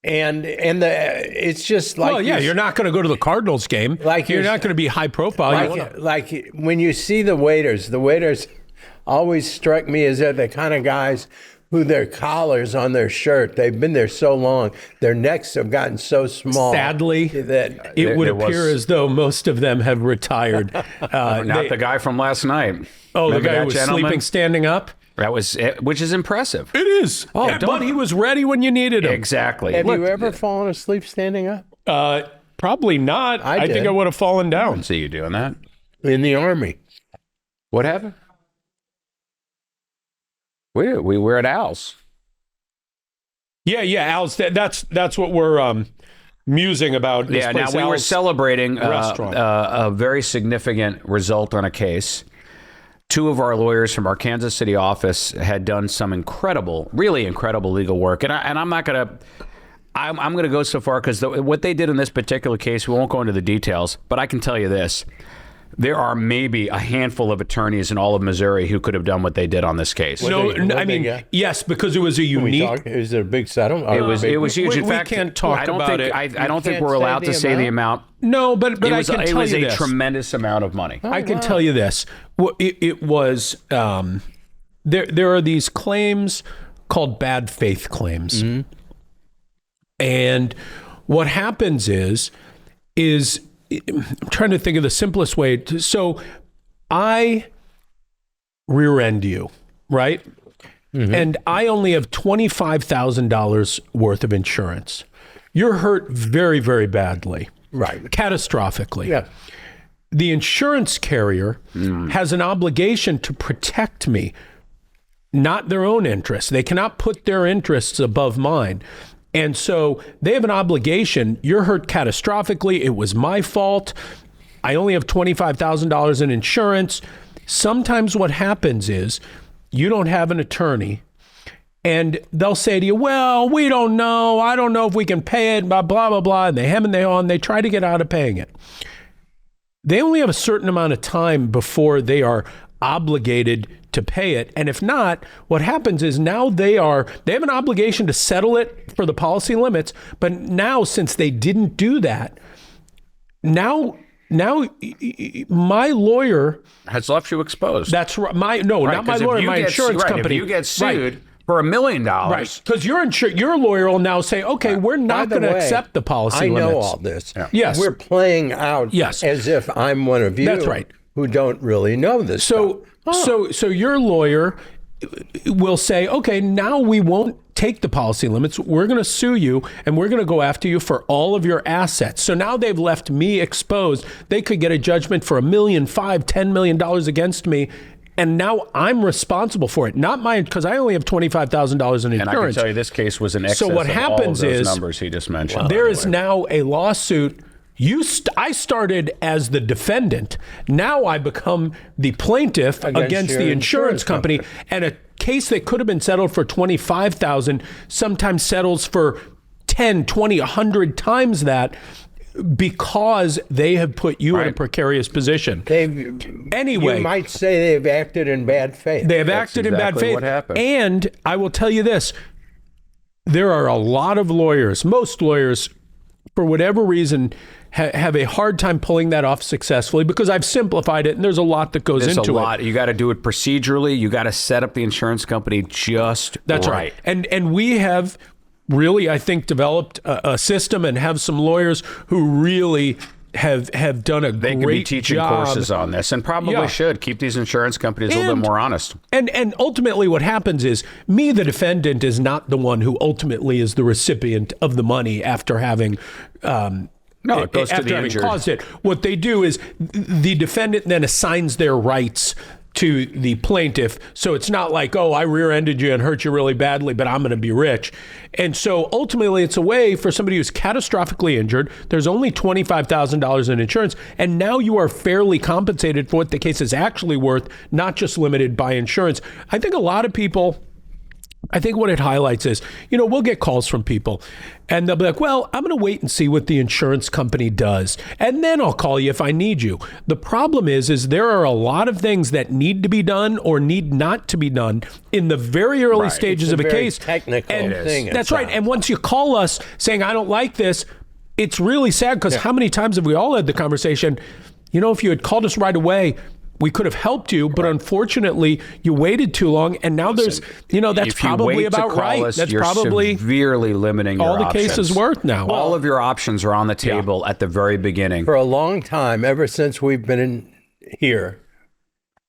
And it's just like... Well, yeah, you're not going to go to the Cardinals game. Like you're not going to be high profile. Like when you see the waiters always struck me as they're the kind of guys who their collars on their shirt, they've been there so long, their necks have gotten so small. Sadly, that it would appear as though most of them have retired. Not the guy from last night. Oh, Remember the guy who was sleeping standing up? That was it, which is impressive. It is. Oh, yeah, but he was ready when you needed him. Exactly. Have you ever fallen asleep standing up? Probably not. I think I would have fallen down. I didn't see you doing that. In the Army. What happened? We were at Al's. Yeah, Al's. That's what we're musing about. Yeah, now we were celebrating a very significant result on a case. 2 of our lawyers from our Kansas City office had done some really incredible legal work, and I'm not gonna. I'm going to go so far because what they did in this particular case, we won't go into the details, but I can tell you this. There are maybe a handful of attorneys in all of Missouri who could have done what they did on this case. Yes, because it was a unique... Is it a big settlement? It was huge. In fact, we can't talk about it. I don't think we're allowed to say the amount. No, but I can tell you this. It was a tremendous amount of money. I can tell you this. It was... There are these claims called bad faith claims. Mm-hmm. And what happens is I'm trying to think of the simplest way. So I rear end you, right? Mm-hmm. And I only have $25,000 worth of insurance. You're hurt very, very badly. Right. Catastrophically. Yeah. The insurance carrier has an obligation to protect me, not their own interests. They cannot put their interests above mine. And so they have an obligation. You're hurt catastrophically. It was my fault. I only have $25,000 in insurance. Sometimes what happens is you don't have an attorney, and they'll say to you, well, we don't know. I don't know if we can pay it, blah, blah, blah, blah. And they hem and they haw, and they try to get out of paying it. They only have a certain amount of time before they are obligated to pay it. And if not, what happens is now they have an obligation to settle it for the policy limits. But now, since they didn't do that, now my lawyer has left you exposed. That's right. Not my lawyer, my insurance company. If you get sued for $1 million, right? Because your lawyer will now say, okay, we're not going to accept the policy limits. I know all this. Yeah. Yes, we're playing out as if I'm one of you. That's right. Who don't really know this. So your lawyer will say, okay, now we won't take the policy limits. We're going to sue you, and we're going to go after you for all of your assets. So now they've left me exposed. They could get a judgment for $1 million, $5 million, $10 million against me. And now I'm responsible for it, not mine, because I only have $25,000 in insurance. And I can tell you this case was in excess so what of happens all of those is, numbers he just mentioned. There is now a lawsuit. I started as the defendant. Now I become the plaintiff against the insurance company. And a case that could have been settled for $25,000 sometimes settles for 10, 20, 100 times that, because they have put you in a precarious position. Anyway, you might say they've acted in bad faith. They have acted in bad faith. What happened. And I will tell you this. There are a lot of lawyers, most lawyers, for whatever reason, have a hard time pulling that off successfully, because I've simplified it, and there's a lot that goes into it. There's a lot. You got to do it procedurally. You got to set up the insurance company just That's right. And we have really, I think, developed a system and have some lawyers who really have done a great job. They could be teaching courses on this, and probably should keep these insurance companies a little bit more honest. And ultimately what happens is, me, the defendant, is not the one who ultimately is the recipient of the money after having No, it goes to the injured. Caused it. What they do is the defendant then assigns their rights to the plaintiff. So it's not like, oh, I rear-ended you and hurt you really badly, but I'm going to be rich. And so ultimately it's a way for somebody who's catastrophically injured. There's only $25,000 in insurance, and now you are fairly compensated for what the case is actually worth, not just limited by insurance. I think a lot of people, I think what it highlights is, we'll get calls from people and they'll be like, well, I'm going to wait and see what the insurance company does, and then I'll call you if I need you. The problem is there are a lot of things that need to be done or need not to be done in the very early stages of a case. Technical thing. That's right. And once you call us saying, I don't like this, it's really sad, because how many times have we all had the conversation, if you had called us right away, we could have helped you, but unfortunately, you waited too long, and now that's probably about right. That's probably severely limiting your all the options. case is worth now. All of your options are on the table at the very beginning. For a long time, ever since we've been here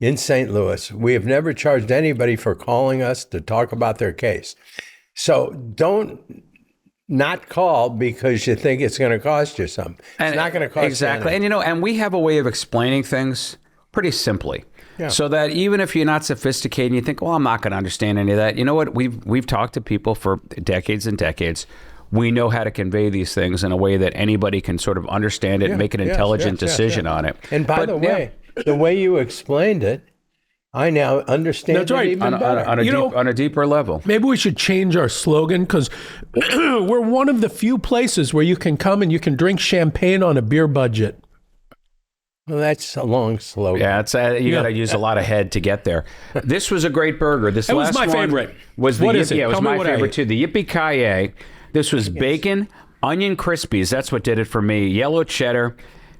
in St. Louis, we have never charged anybody for calling us to talk about their case. So don't not call because you think it's going to cost you something. It's not going to cost you anything. And we have a way of explaining things pretty simply, so that even if you're not sophisticated and you think, well, I'm not going to understand any of that, you know what? We've talked to people for decades and decades. We know how to convey these things in a way that anybody can sort of understand it and make an intelligent decision on it. And by the way, the way you explained it, I now understand That's right. even better. On a deeper level. Maybe we should change our slogan, because we're one of the few places where you can come and you can drink champagne on a beer budget. Well, that's a long slogan. Yeah, it's you got to use a lot of head to get there. This was a great burger. This was my favorite. Was the what is it? Yeah, it was Tell my favorite too. The Yippee-Ki-Yay. This was bacon, onion crispies. That's what did it for me. Yellow cheddar,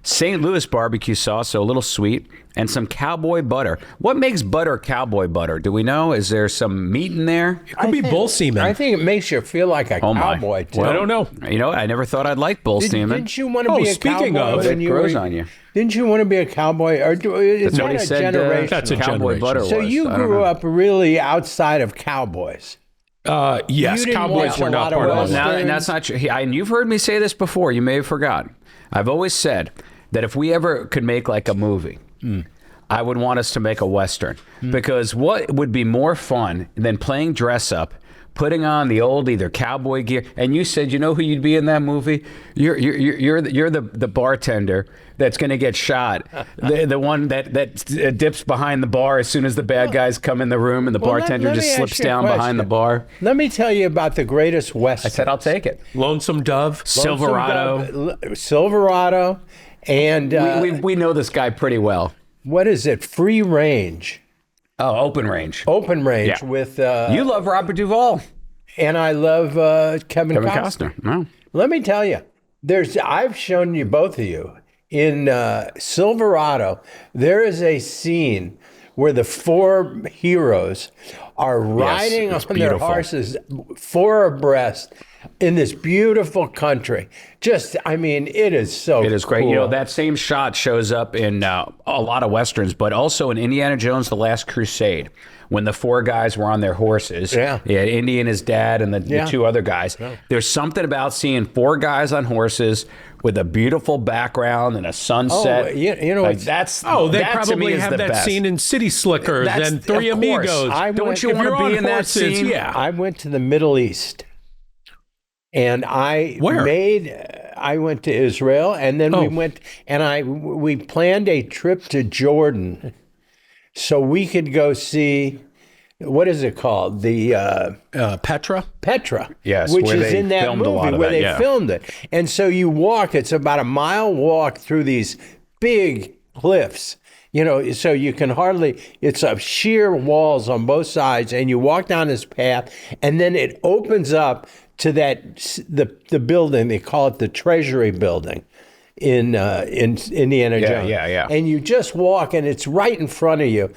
St. Louis barbecue sauce, so a little sweet, and some cowboy butter. What makes butter cowboy butter? Do we know? Is there some meat in there? It could be bull semen. I think it makes you feel like a cowboy, too. I don't know. You know, I never thought I'd like bull semen. Didn't you want to be a speaking cowboy of, when it you grows were, on you. Didn't you want to be a cowboy? Or is That's what that he a said. generation? That's a cowboy generation. butter So was. you I don't grew know. up really outside of cowboys. Yes, You didn't Cowboys watch were a not lot of part of Westerns? it. Now, and that's not true. And you've heard me say this before. You may have forgotten. I've always said that if we ever could make like a movie, I would want us to make a Western. Because what would be more fun than playing dress up, putting on the old either cowboy gear? And you said, you know who you'd be in that movie? You're the bartender that's going to get shot. The one that dips behind the bar as soon as the bad guys come in the room, and the bartender let just me ask slips you a down behind the question. bar. Let me tell you about the greatest Western. I said, I'll take it. Lonesome Dove. Silverado, and We know this guy pretty well. what is it? Free range, Oh, open range. open range Yeah. with. You love Robert Duvall. And I love Kevin Kevin Costner. Costner. No. Let me tell you, I've shown you, both of you, in Silverado, there is a scene where the four heroes are riding it's on beautiful. their horses, four abreast, in this beautiful country. It is so It is great. cool. You know, that same shot shows up in a lot of Westerns, but also in Indiana Jones, The Last Crusade, when the four guys were on their horses. Yeah. Indy and his dad and the Yeah. two other guys. There's something about seeing four guys on horses with a beautiful background and a sunset. you know, like it's- that's They that to me probably is have the that best. scene in City Slickers That's- and Three of course. Amigos. Don't you If want you're to be on in that horses, scene? Yeah. I went to the Middle East, and I went to Israel, and then we went, and we planned a trip to Jordan, so we could go see, what is it called? The Petra. Petra, Yes, which where is they in that filmed a lot movie of where that, they yeah. filmed it. And so you walk; it's about a mile walk through these big cliffs. You know, so you can hardly. It's a sheer walls on both sides, and you walk down this path, and then it opens up to the building. They call it the Treasury Building in Indiana Jones. yeah. And you just walk, and it's right in front of you.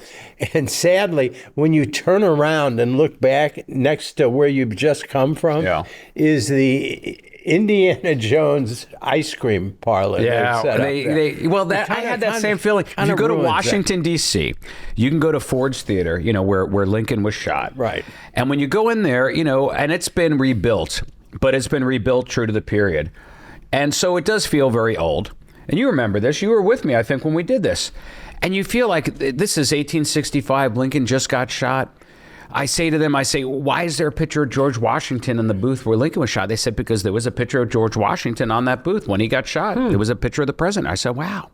And sadly, when you turn around and look back next to where you've just come from, is the Indiana Jones ice cream parlor. Yeah, set up there. I had that same feeling. If you go to Washington, D.C., you can go to Ford's Theater, you know, where Lincoln was shot. Right. And when you go in there, you know, and it's been rebuilt, but it's been rebuilt true to the period. And so it does feel very old. And you remember this. You were with me, I think, when we did this. And you feel like this is 1865. Lincoln just got shot. I say to them, why is there a picture of George Washington in the booth where Lincoln was shot? They said, because there was a picture of George Washington on that booth when he got shot. There was a picture of the president. I said, wow.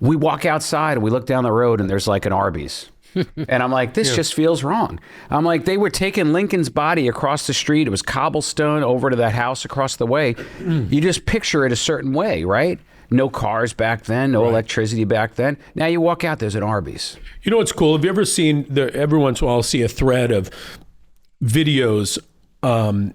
We walk outside and we look down the road and there's like an Arby's. And I'm like, this just feels wrong. I'm like, they were taking Lincoln's body across the street. It was cobblestone over to that house across the way. You just picture it a certain way, right? No cars back then, no electricity back then. Now you walk out, there's an Arby's. You know what's cool? Have you ever seen, every once in a while I'll see a thread of videos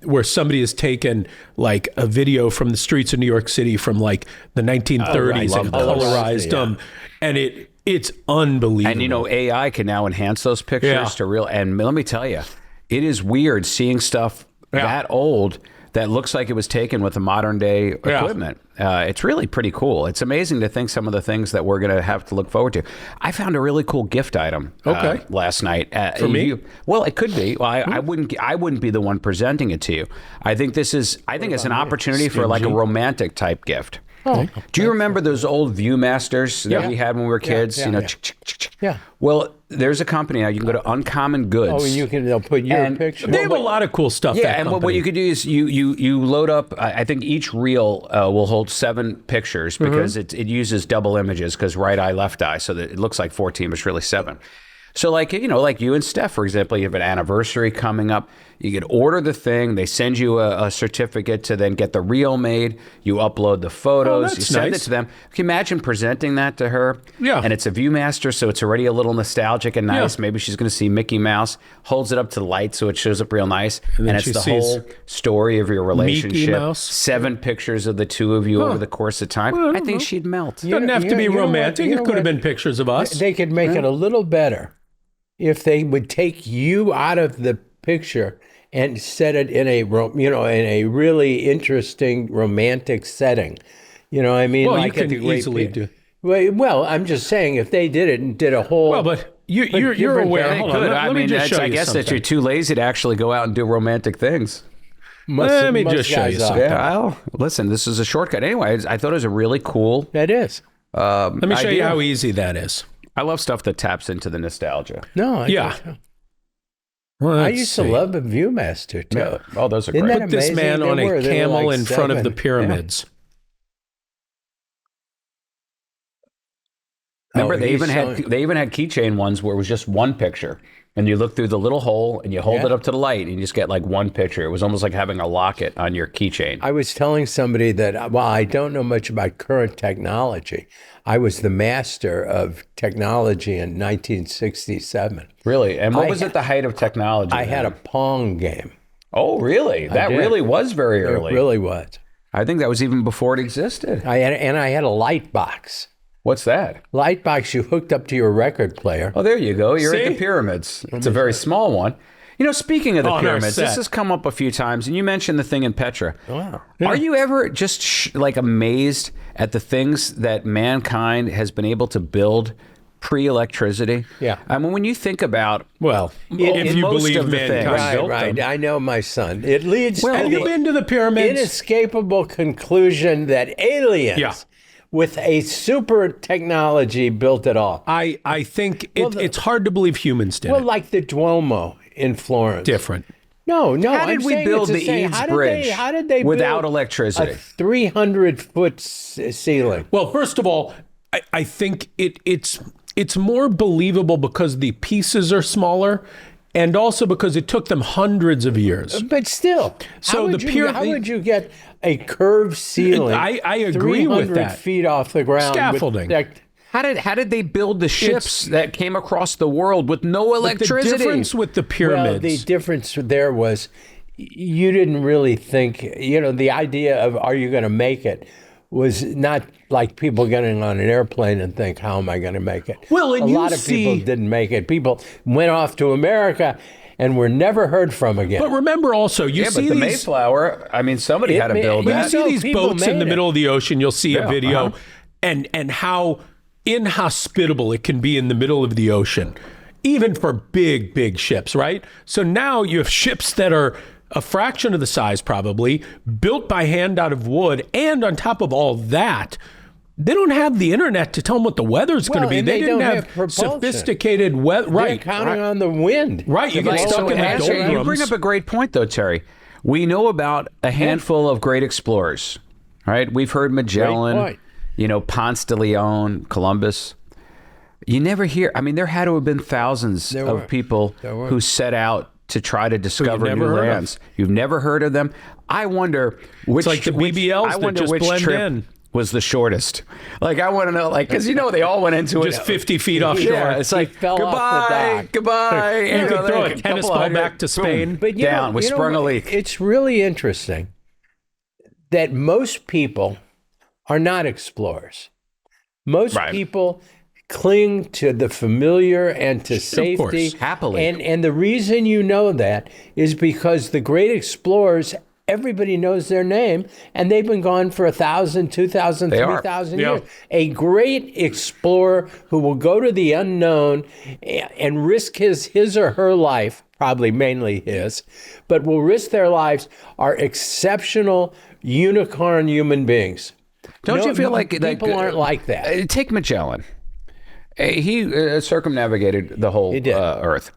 where somebody has taken like a video from the streets of New York City from like the 1930s and colorized them. And it's unbelievable. And you know, AI can now enhance those pictures to real. And let me tell you, it is weird seeing stuff that old that looks like it was taken with the modern day equipment. It's really pretty cool. It's amazing to think some of the things that we're going to have to look forward to. I found a really cool gift item last night. For me? Well, it could be. Well, I wouldn't be the one presenting it to you. I think it's an opportunity for like a romantic type gift. Do you remember those old Viewmasters that we had when we were kids? Yeah. Well, there's a company now. You can go to Uncommon Goods. Oh, and they'll put your picture. They have a lot of cool stuff. Yeah, and what you could do is you load up. I think each reel will hold 7 pictures because it uses double images because right eye, left eye, so that it looks like 14, but it's really 7. So like, like you and Steph, for example, you have an anniversary coming up. You could order the thing. They send you a certificate to then get the reel made. You upload the photos. You send it to them. Can you imagine presenting that to her? Yeah. And it's a Viewmaster, so it's already a little nostalgic and nice. Yeah. Maybe she's going to see Mickey Mouse, holds it up to the light so it shows up real nice. And it's she the sees whole story of your relationship. Mouse. 7 pictures of the two of you over the course of time. Well, I I don't think know. she'd melt. Doesn't have to be romantic. It could have been pictures of us. They could make it a little better if they would take you out of the picture and set it in a in a really interesting romantic setting. You know what I mean? Well, like you at can the Great easily Pi- do. Well, I'm just saying if they did it and did a whole. Well, but you're different aware. thing. Hold on. Good. Let me just show I you guess something. that you're too lazy to actually go out and do romantic things. Let me just show you guys are. something. Yeah, well, listen, this is a shortcut. Anyway, I thought it was a really cool That is. Let me show you idea. how easy that is. I love stuff that taps into the nostalgia. No, I Yeah. think so. Well, I let's used see. to love a Viewmaster too. Oh, those are Isn't great. that Put this amazing? man They on were- a they were camel like in front of the 7. pyramids. Remember, Oh, they he's even had keychain ones where it was just one picture, and you look through the little hole and you hold it up to the light, and you just get like one picture. It was almost like having a locket on your keychain. I was telling somebody that while I don't know much about current technology, I was the master of technology in 1967. Really? And what I was ha- at the height of technology? I had a then? Pong game. Oh, really? That did. really was very early. It really was. I think that was even before it existed. I had a light box. What's that? Light box you hooked up to your record player. Oh, there you go. You're at See? the pyramids. It's a very small one. Speaking of the On our pyramids, this set. has come up a few times, and you mentioned the thing in Petra. Wow. Are you ever just like amazed at the things that mankind has been able to build pre-electricity? Yeah. I mean, when you think about Well, if you most believe of the mankind things. Right, built right. them. I know my son. It leads Have to you the been to the pyramids? inescapable conclusion that aliens Yeah. with a super technology built it all. I think Well, it's hard to believe humans did Well, it. like the Duomo in Florence. Different. No. how did I'm we saying build it's the same. Eads How Bridge How did they without build electricity? a 300-foot ceiling? Well, first of all, I think it's more believable because the pieces are smaller, and also because it took them hundreds of years. But still, So how would you get a curved ceiling? I agree with 300 that. feet off the ground. with Scaffolding. that- How did they build the ships that came across the world with no The electricity? difference with the Well, pyramids. the difference there was you didn't really think, the idea of are you going to make it was not like people getting on an airplane and think, how am I going to make it? Well, and a you lot of people see- didn't make it. People went off to America and were never heard from again. but remember also, you yeah, see but the these. Mayflower, I mean, somebody had to build When that. you see No, these people boats in made the it. middle of the ocean, you'll see a Yeah, video, and how inhospitable it can be in the middle of the ocean, even for big ships, right? So now you have ships that are a fraction of the size, probably built by hand out of wood, and on top of all that, they don't have the internet to tell them what the weather's going to be. and They didn't don't have propulsion. sophisticated weather. They're Right, counting on the wind. right. You get Like, stuck so in the imagine- you doldrums. bring up a great point, though, Terry. We know about a handful of great explorers, right? We've heard Magellan, point. Ponce de Leon, Columbus. You never hear. I mean, there had to have been thousands There of were. people There were. who set out to try to discover never new heard of. lands. You've never heard of them. I wonder which. like the BBLs I that wonder just which blend trip in. was the shortest. Like, I want to know, like, because they all went into Just it 50 feet offshore. Yeah, it's like fell off the goodbye, dock. goodbye. You And, could throw like, a tennis couple ball hundred- back to Spain. boom, But down. We sprung a what? leak. It's really interesting that most people are not explorers. Most Right. people cling to the familiar and to course. safety. Happily. And the reason you know that is because the great explorers, everybody knows their name, and they've been gone for 1,000, 2,000, They are. 3,000 Yeah. years. A great explorer who will go to the unknown and risk his or her life, probably mainly his, but will risk their lives, are exceptional unicorn human beings. Don't you feel like people aren't like that? Take Magellan. He circumnavigated the whole He did. Earth,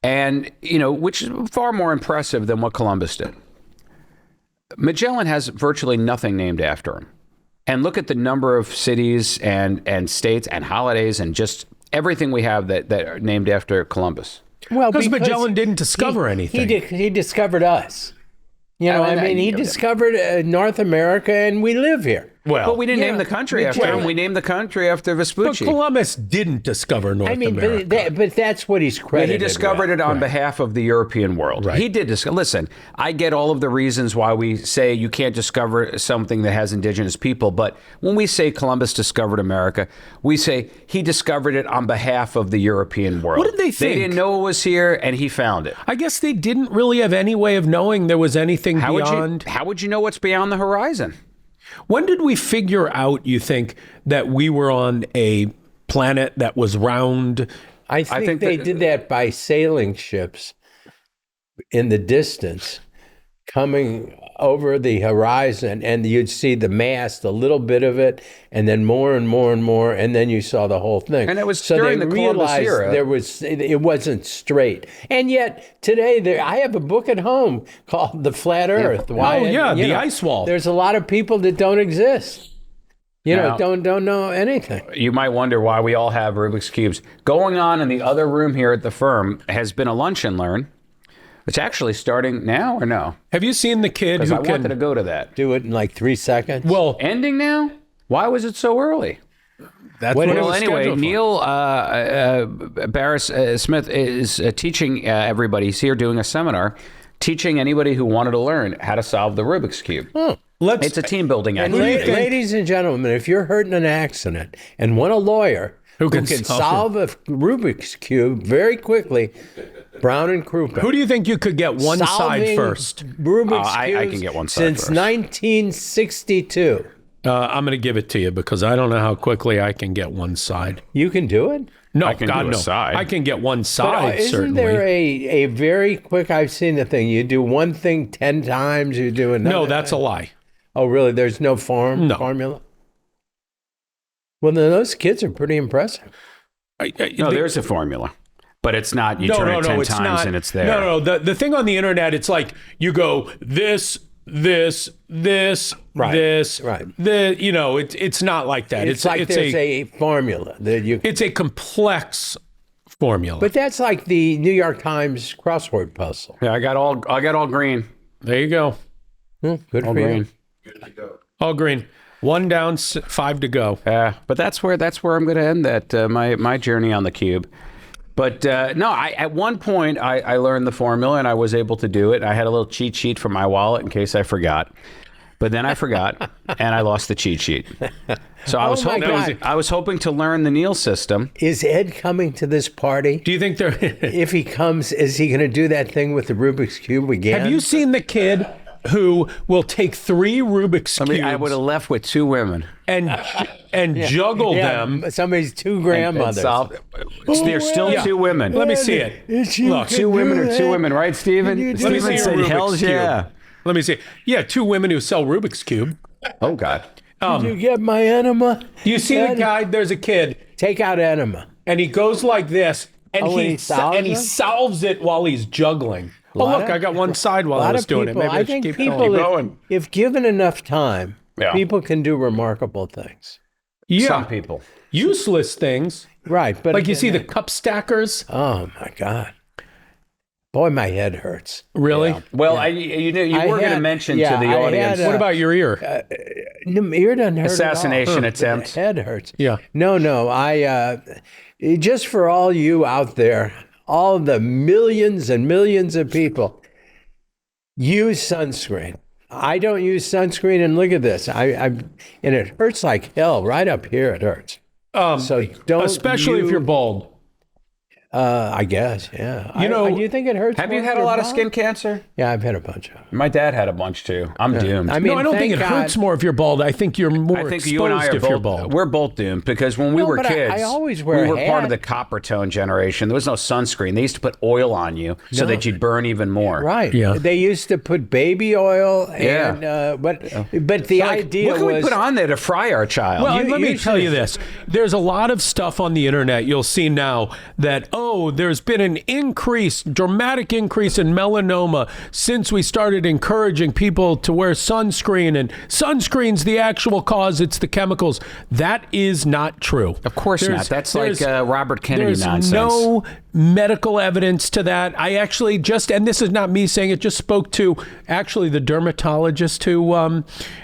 and which is far more impressive than what Columbus did. Magellan has virtually nothing named after him, and look at the number of cities and states and holidays and just everything we have that are named after Columbus. Well, Because Magellan didn't discover anything. He discovered us. You know, And I mean, he discovered North America, and we live here. Well, But we didn't name the country after him. We named the country after but Vespucci. Columbus didn't discover North America. But that's what he's credited He discovered with. it on behalf of the European world. Right. He did discover. Listen, I get all of the reasons why we say you can't discover something that has indigenous people, but when we say Columbus discovered America, we say he discovered it on behalf of the European world. What did they think? They didn't know it was here, and he found it. I guess they didn't really have any way of knowing there was anything beyond. How would you know what's beyond the horizon? When did we figure out, you think, that we were on a planet that was round? I think they did that by sailing ships in the distance coming over the horizon, and you'd see the mast, a little bit of it, and then more and more and more, and then you saw the whole thing. And it was so during they the Columbus realized era. it wasn't straight. And yet today, I have a book at home called The Flat Earth. Why? Oh, yeah, you the know, ice wall. There's a lot of people that don't exist. You know, Now- don't know anything. You might wonder why we all have Rubik's Cubes. Going on in the other room here at the firm has been a lunch and learn. It's actually starting now or no? Have you seen the kid Because who I wanted to can? go to that. Do it in like 3 seconds. Well, Ending now? Why was it so early? that's What what it Well, was anyway, scheduled for. Neil Barris Smith is teaching everybody. He's here doing a seminar, teaching anybody who wanted to learn how to solve the Rubik's Cube. Let's. It's a team building And activity. ladies and gentlemen, if you're hurt in an accident and want a lawyer who can solve a Rubik's Cube very quickly, Brown and Crouppen. Who do you think you could get one side Solving first? Rubik's I Cubes can get one side since first. 1962. I'm going to give it to you because I don't know how quickly I can get one side. You can do it. No, I can God do a no. side. I can get one But side isn't certainly. there a very quick? I've seen the thing. You do one thing 10 times. You do another. No, that's a lie. Oh, really? There's no formula. Well, then those kids are pretty impressive. No, there's a formula, but it's not. You turn it 10 it's times not. and it's there. No. The thing on the internet, it's like you go this, this, Right. You know, it's not like that. It's like there's a formula that you. It's a complex formula. But that's like the New York Times crossword puzzle. Yeah, I got all green. there you go. Good All for you. green. All green. 1 down, 5 to go. But that's where I'm going to end that my journey on the cube. But no, at one point I learned the formula and I was able to do it. I had a little cheat sheet for my wallet in case I forgot. But then I forgot and I lost the cheat sheet. So I was my hoping God. I was hoping to learn the Neil system. Is Ed coming to this party? Do you think they're... If he comes, is he going to do that thing with the Rubik's Cube again? Have you seen the kid who will take 3 Rubik's I Cubes mean, I would have left with 2 women. and juggle Yeah, them? somebody's 2 grandmothers. There's still 2 women. Let me see it. Look, 2 women or 2 women, right, Stephen? Let me Let me Stephen see said, your "Hell Rubik's yeah." Cube. Let me see. Yeah, 2 women who sell Rubik's Cube. Oh God. Did you get my enema? You see the Ed, guy, there's a kid, Take out enema. and he goes like this, and Oh, and he he solves and he it? solves it while he's juggling. Oh, Lot look, of- I got one side while A I lot was of doing people, it. Maybe I I should think keep people, going. if given enough time, Yeah. people can do remarkable things. Yeah, Some people. useless things. Right, but Like you again, see the cup stackers. Oh my God, boy, my head hurts. Really? Well, you I were going to had- mention yeah, to the I audience. had, What about your ear? No, my ear doesn't hurt. Assassination at all. attempt. The head hurts. Yeah. No. I just for all you out there, all the millions and millions of people, use sunscreen. I don't use sunscreen, and look at this. And it hurts like hell. Right up here, it hurts. So don't. Especially if you're bald. I guess, yeah. You know- do you think it hurts? Have more you if had a you're lot of bald? skin cancer? Yeah, I've had a bunch of them. My dad had a bunch too. I'm doomed. I mean, No, I don't think it thank hurts God- more if you're bald. I think you're more I think exposed you and I are if you're both. bald. We're both doomed because when we No, were but I kids, always wear we a were part hat. of the copper tone generation. There was no sunscreen. They used to put oil on you so that you'd burn even more. Right. Yeah. They used to put baby oil and but the idea What can was we put on there to fry our child? Well, let me you tell should- you this. There's a lot of stuff on the internet you'll see now that, know there's been an dramatic increase in melanoma since we started encouraging people to wear sunscreen, and sunscreen's the actual cause, it's the chemicals. That is not true. Of course not. That's like Robert Kennedy nonsense. There's no medical evidence to that. I actually and this is not me saying it, just spoke to actually the dermatologist who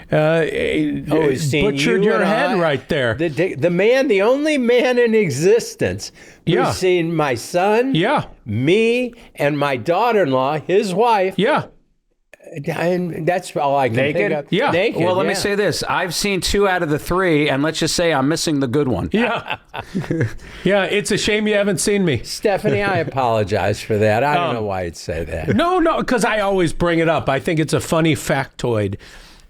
butchered your head right there. The only man in existence who's seen my son, me, and my daughter-in-law, his wife. Yeah. And that's all I can think of. Yeah. Naked, well, let me say this. I've seen 2 out of the 3, and let's just say I'm missing the good one. Yeah. Yeah, it's a shame you haven't seen me. Stephanie, I apologize for that. I don't know why you'd say that. No, because I always bring it up. I think it's a funny factoid.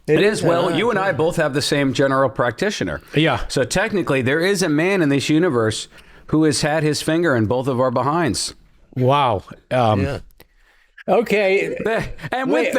It is. Well, you and I both have the same general practitioner. Yeah. So technically, there is a man in this universe who has had his finger in both of our behinds. Wow. Okay. And Wait,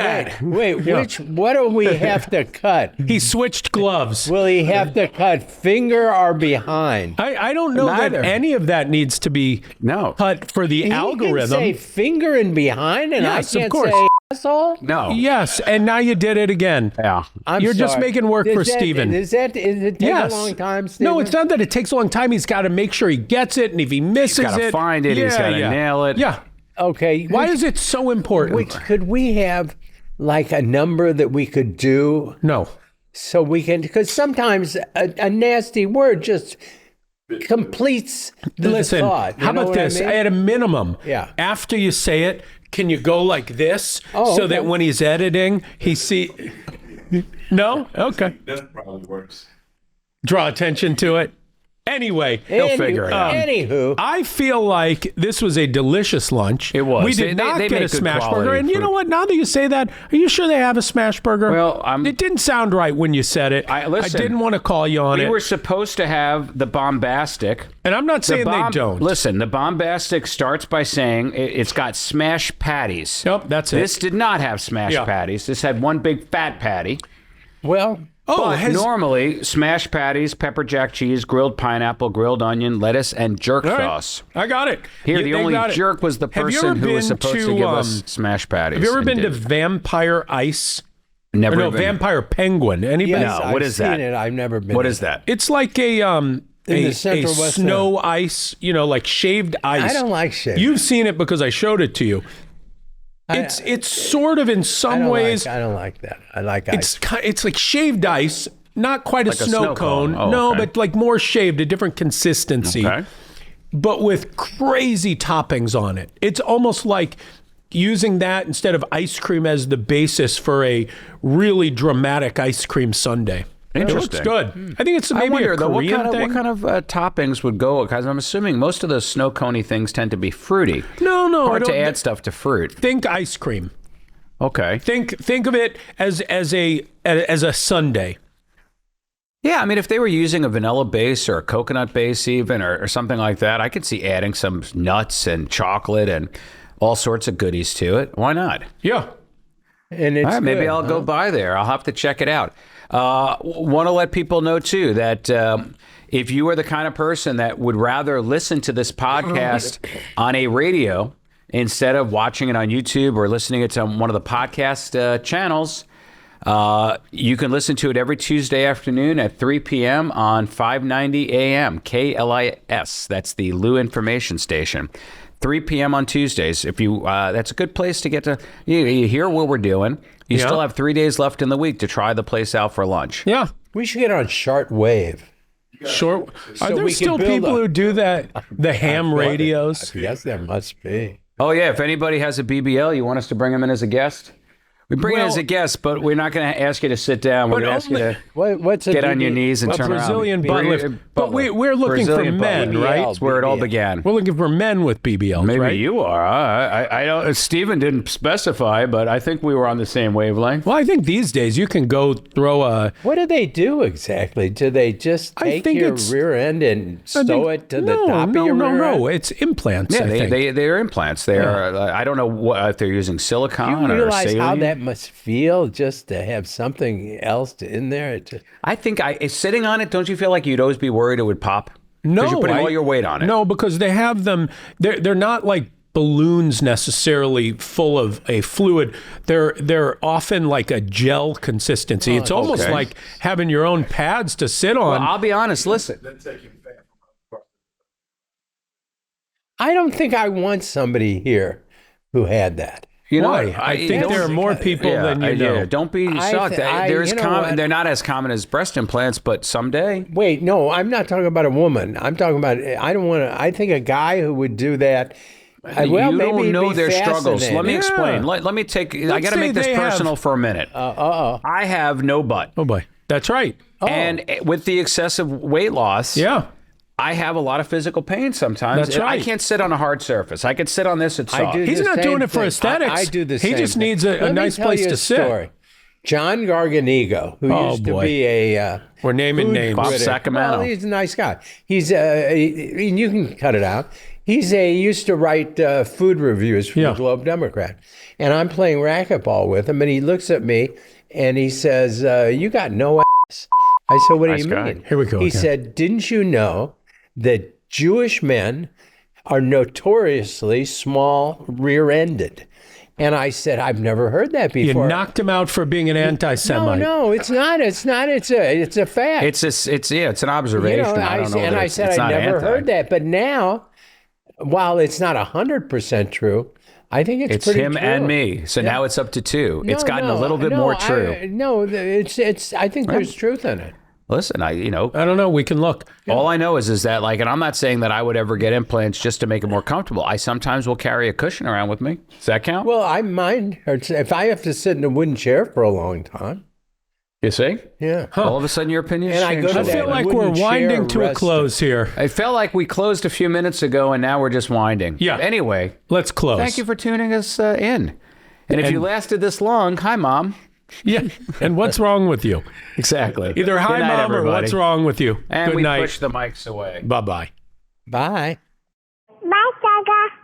what do we have to cut? He switched gloves. Will he have to cut finger or behind? I don't know that any of that needs to be cut for the algorithm. You can say finger and behind, and yes, I can't of course. say asshole? No. Yes, and now you did it again. Yeah. You're just making work for Steven. Does it take a long time, Steven? No, it's not that it takes a long time. He's got to make sure he gets it, and if he misses He's got to find it. He's got to nail it. Yeah. Okay. Why is it so important? Could we have like a number that we could do? No. So we can, because sometimes a nasty word just completes the thought. How about this? I mean? At a minimum, after you say it, can you go like this so that when he's editing, he see? No? Okay. That probably works. Draw attention to it. Anyway, he'll figure it out. Anywho, I feel like this was a delicious lunch. It was. We did not they get make a good smash burger. And you food. know what? Now that you say that, are you sure they have a smash burger? Well, it didn't sound right when you said it. I didn't want to call you on it. We were supposed to have the bombastic. And I'm not saying they don't. Listen, the bombastic starts by saying it's got smash patties. Nope, that's it. This did not have smash patties. This had one big fat patty. well, But normally, smash patties, pepper jack cheese, grilled pineapple, grilled onion, lettuce, and jerk sauce. I got it. Here, the only jerk was the person who was supposed to give us smash patties. Have you ever been to Vampire Ice? Never. No, Vampire Penguin. Anybody? yes, No, what I've is seen that? it. I've never been. What to is that? It's like a the Central West snow ice, like shaved ice. I don't like shaved. You've seen it because I showed it to you. It's sort of in some ways. I don't like that. I like ice. It's like shaved ice, not quite Like a snow cone. Oh, no, okay. but like more shaved, a different consistency. Okay. But with crazy toppings on it. It's almost like using that instead of ice cream as the basis for a really dramatic ice cream sundae. Interesting. It looks good. I think it's maybe I wonder, a though, Korean thing. what kind of toppings would go? Because I'm assuming most of those snow coney things tend to be fruity. No, Hard I to don't- add stuff to fruit. Think ice cream. Okay. Think of it as a sundae. Yeah, I mean, if they were using a vanilla base or a coconut base even or something like that, I could see adding some nuts and chocolate and all sorts of goodies to it. Why not? Yeah. And it's All right, maybe good, I'll go by there. I'll have to check it out. Want to let people know, too, that if you are the kind of person that would rather listen to this podcast on a radio instead of watching it on YouTube or listening it to one of the podcast channels, you can listen to it every Tuesday afternoon at 3 p.m. on 590 AM, KLIS. That's the Lou Information Station. 3 p.m. on Tuesdays. If you, that's a good place to get to. You hear what we're doing. You still have 3 days left in the week to try the place out for lunch. Yeah. We should get on shortwave. Short. So Are there we can still build people a- who do that? The ham radios. Yes, there must be. Oh yeah, if anybody has a BBL, you want us to bring him in as a guest? We bring him as a guest, but we're not going to ask you to sit down. We're But going to ask you to What's a get on your BB? knees and A turn Brazilian around. butt lift. But we're looking Brazilian for men, butt lift. right? That's where it all BBL. began. We're looking for men with BBLs, Maybe right? you are. I don't. Stephen didn't specify, but I think we were on the same wavelength. Well, I think these days you can go throw a. What do they do exactly? Do they just I take think your it's- rear end and sew it to the top of your rear No. end? It's implants. Yeah, I think. they're implants. They're. I don't know if they're using Do silicone you or realize saline. how that must feel just to have something else in there? I think sitting on it. Don't you feel like you'd always be worried it would pop? No, you're putting all your weight on it. No, because they have them. They're not like balloons necessarily full of a fluid. They're often like a gel consistency. It's almost like having your own pads to sit on. Well, I'll be honest. Listen, I don't think I want somebody here who had that. you know, Why? I think there are more people than you know. Yeah, don't be shocked. They're not as common as breast implants, but someday. Wait, no, I'm not talking about a woman. I'm talking about, I don't want to, I think a guy who would do that, well, You maybe don't it'd know be their struggles. Let me fascinating. explain. Let me take. I got to say make this they have- personal for a minute. I have no butt, Oh boy, that's right. and with the excessive weight loss, Yeah. I have a lot of physical pain sometimes. That's right. I can't sit on a hard surface. I could sit on this. It's I soft. do He's the not same doing it for thing. aesthetics. I do the He same just thing. needs a Let me nice tell place you to a sit. story. John Garganigo, who used to boy. be a We're naming food names. Bob critic. Sacramento. Well, he's a nice guy. He's you can cut it out. He used to write food reviews for the Globe Democrat, and I'm playing racquetball with him, and he looks at me and he says, "You got no ass." I said, "What do you guy. mean?" Here we go He again. said, "Didn't you know that Jewish men are notoriously small rear-ended?" And I said, "I've never heard that You before." knocked him out for being an anti-Semite. No, it's not. It's not. It's a fact. It's an observation. I don't know. And I said I never heard that, but now, while it's not 100% true, I think it's pretty him true. and me. So now it's up to 2. It's gotten a little bit no, more true. It's. I think there's truth in it. Listen, I don't know. We can look. all I know is that, like, and I'm not saying that I would ever get implants just to make it more comfortable. I sometimes will carry a cushion around with me. Does that count? Well, I mind if I have to sit in a wooden chair for a long time. You see? Yeah. All of a sudden, your opinion And I go changed. to I that feel like we're wooden chair winding to a restaurant. close here. It felt like we closed a few minutes ago, and now we're just winding. Yeah. Anyway, Let's close. thank you for tuning us in. And if you lasted this long, hi, Mom. Yeah. And what's wrong with you? Exactly. Either hi, Good night, Mom, or everybody. what's wrong with you? And Good we night. push the mics away. Bye-bye. Bye. Bye, Saga.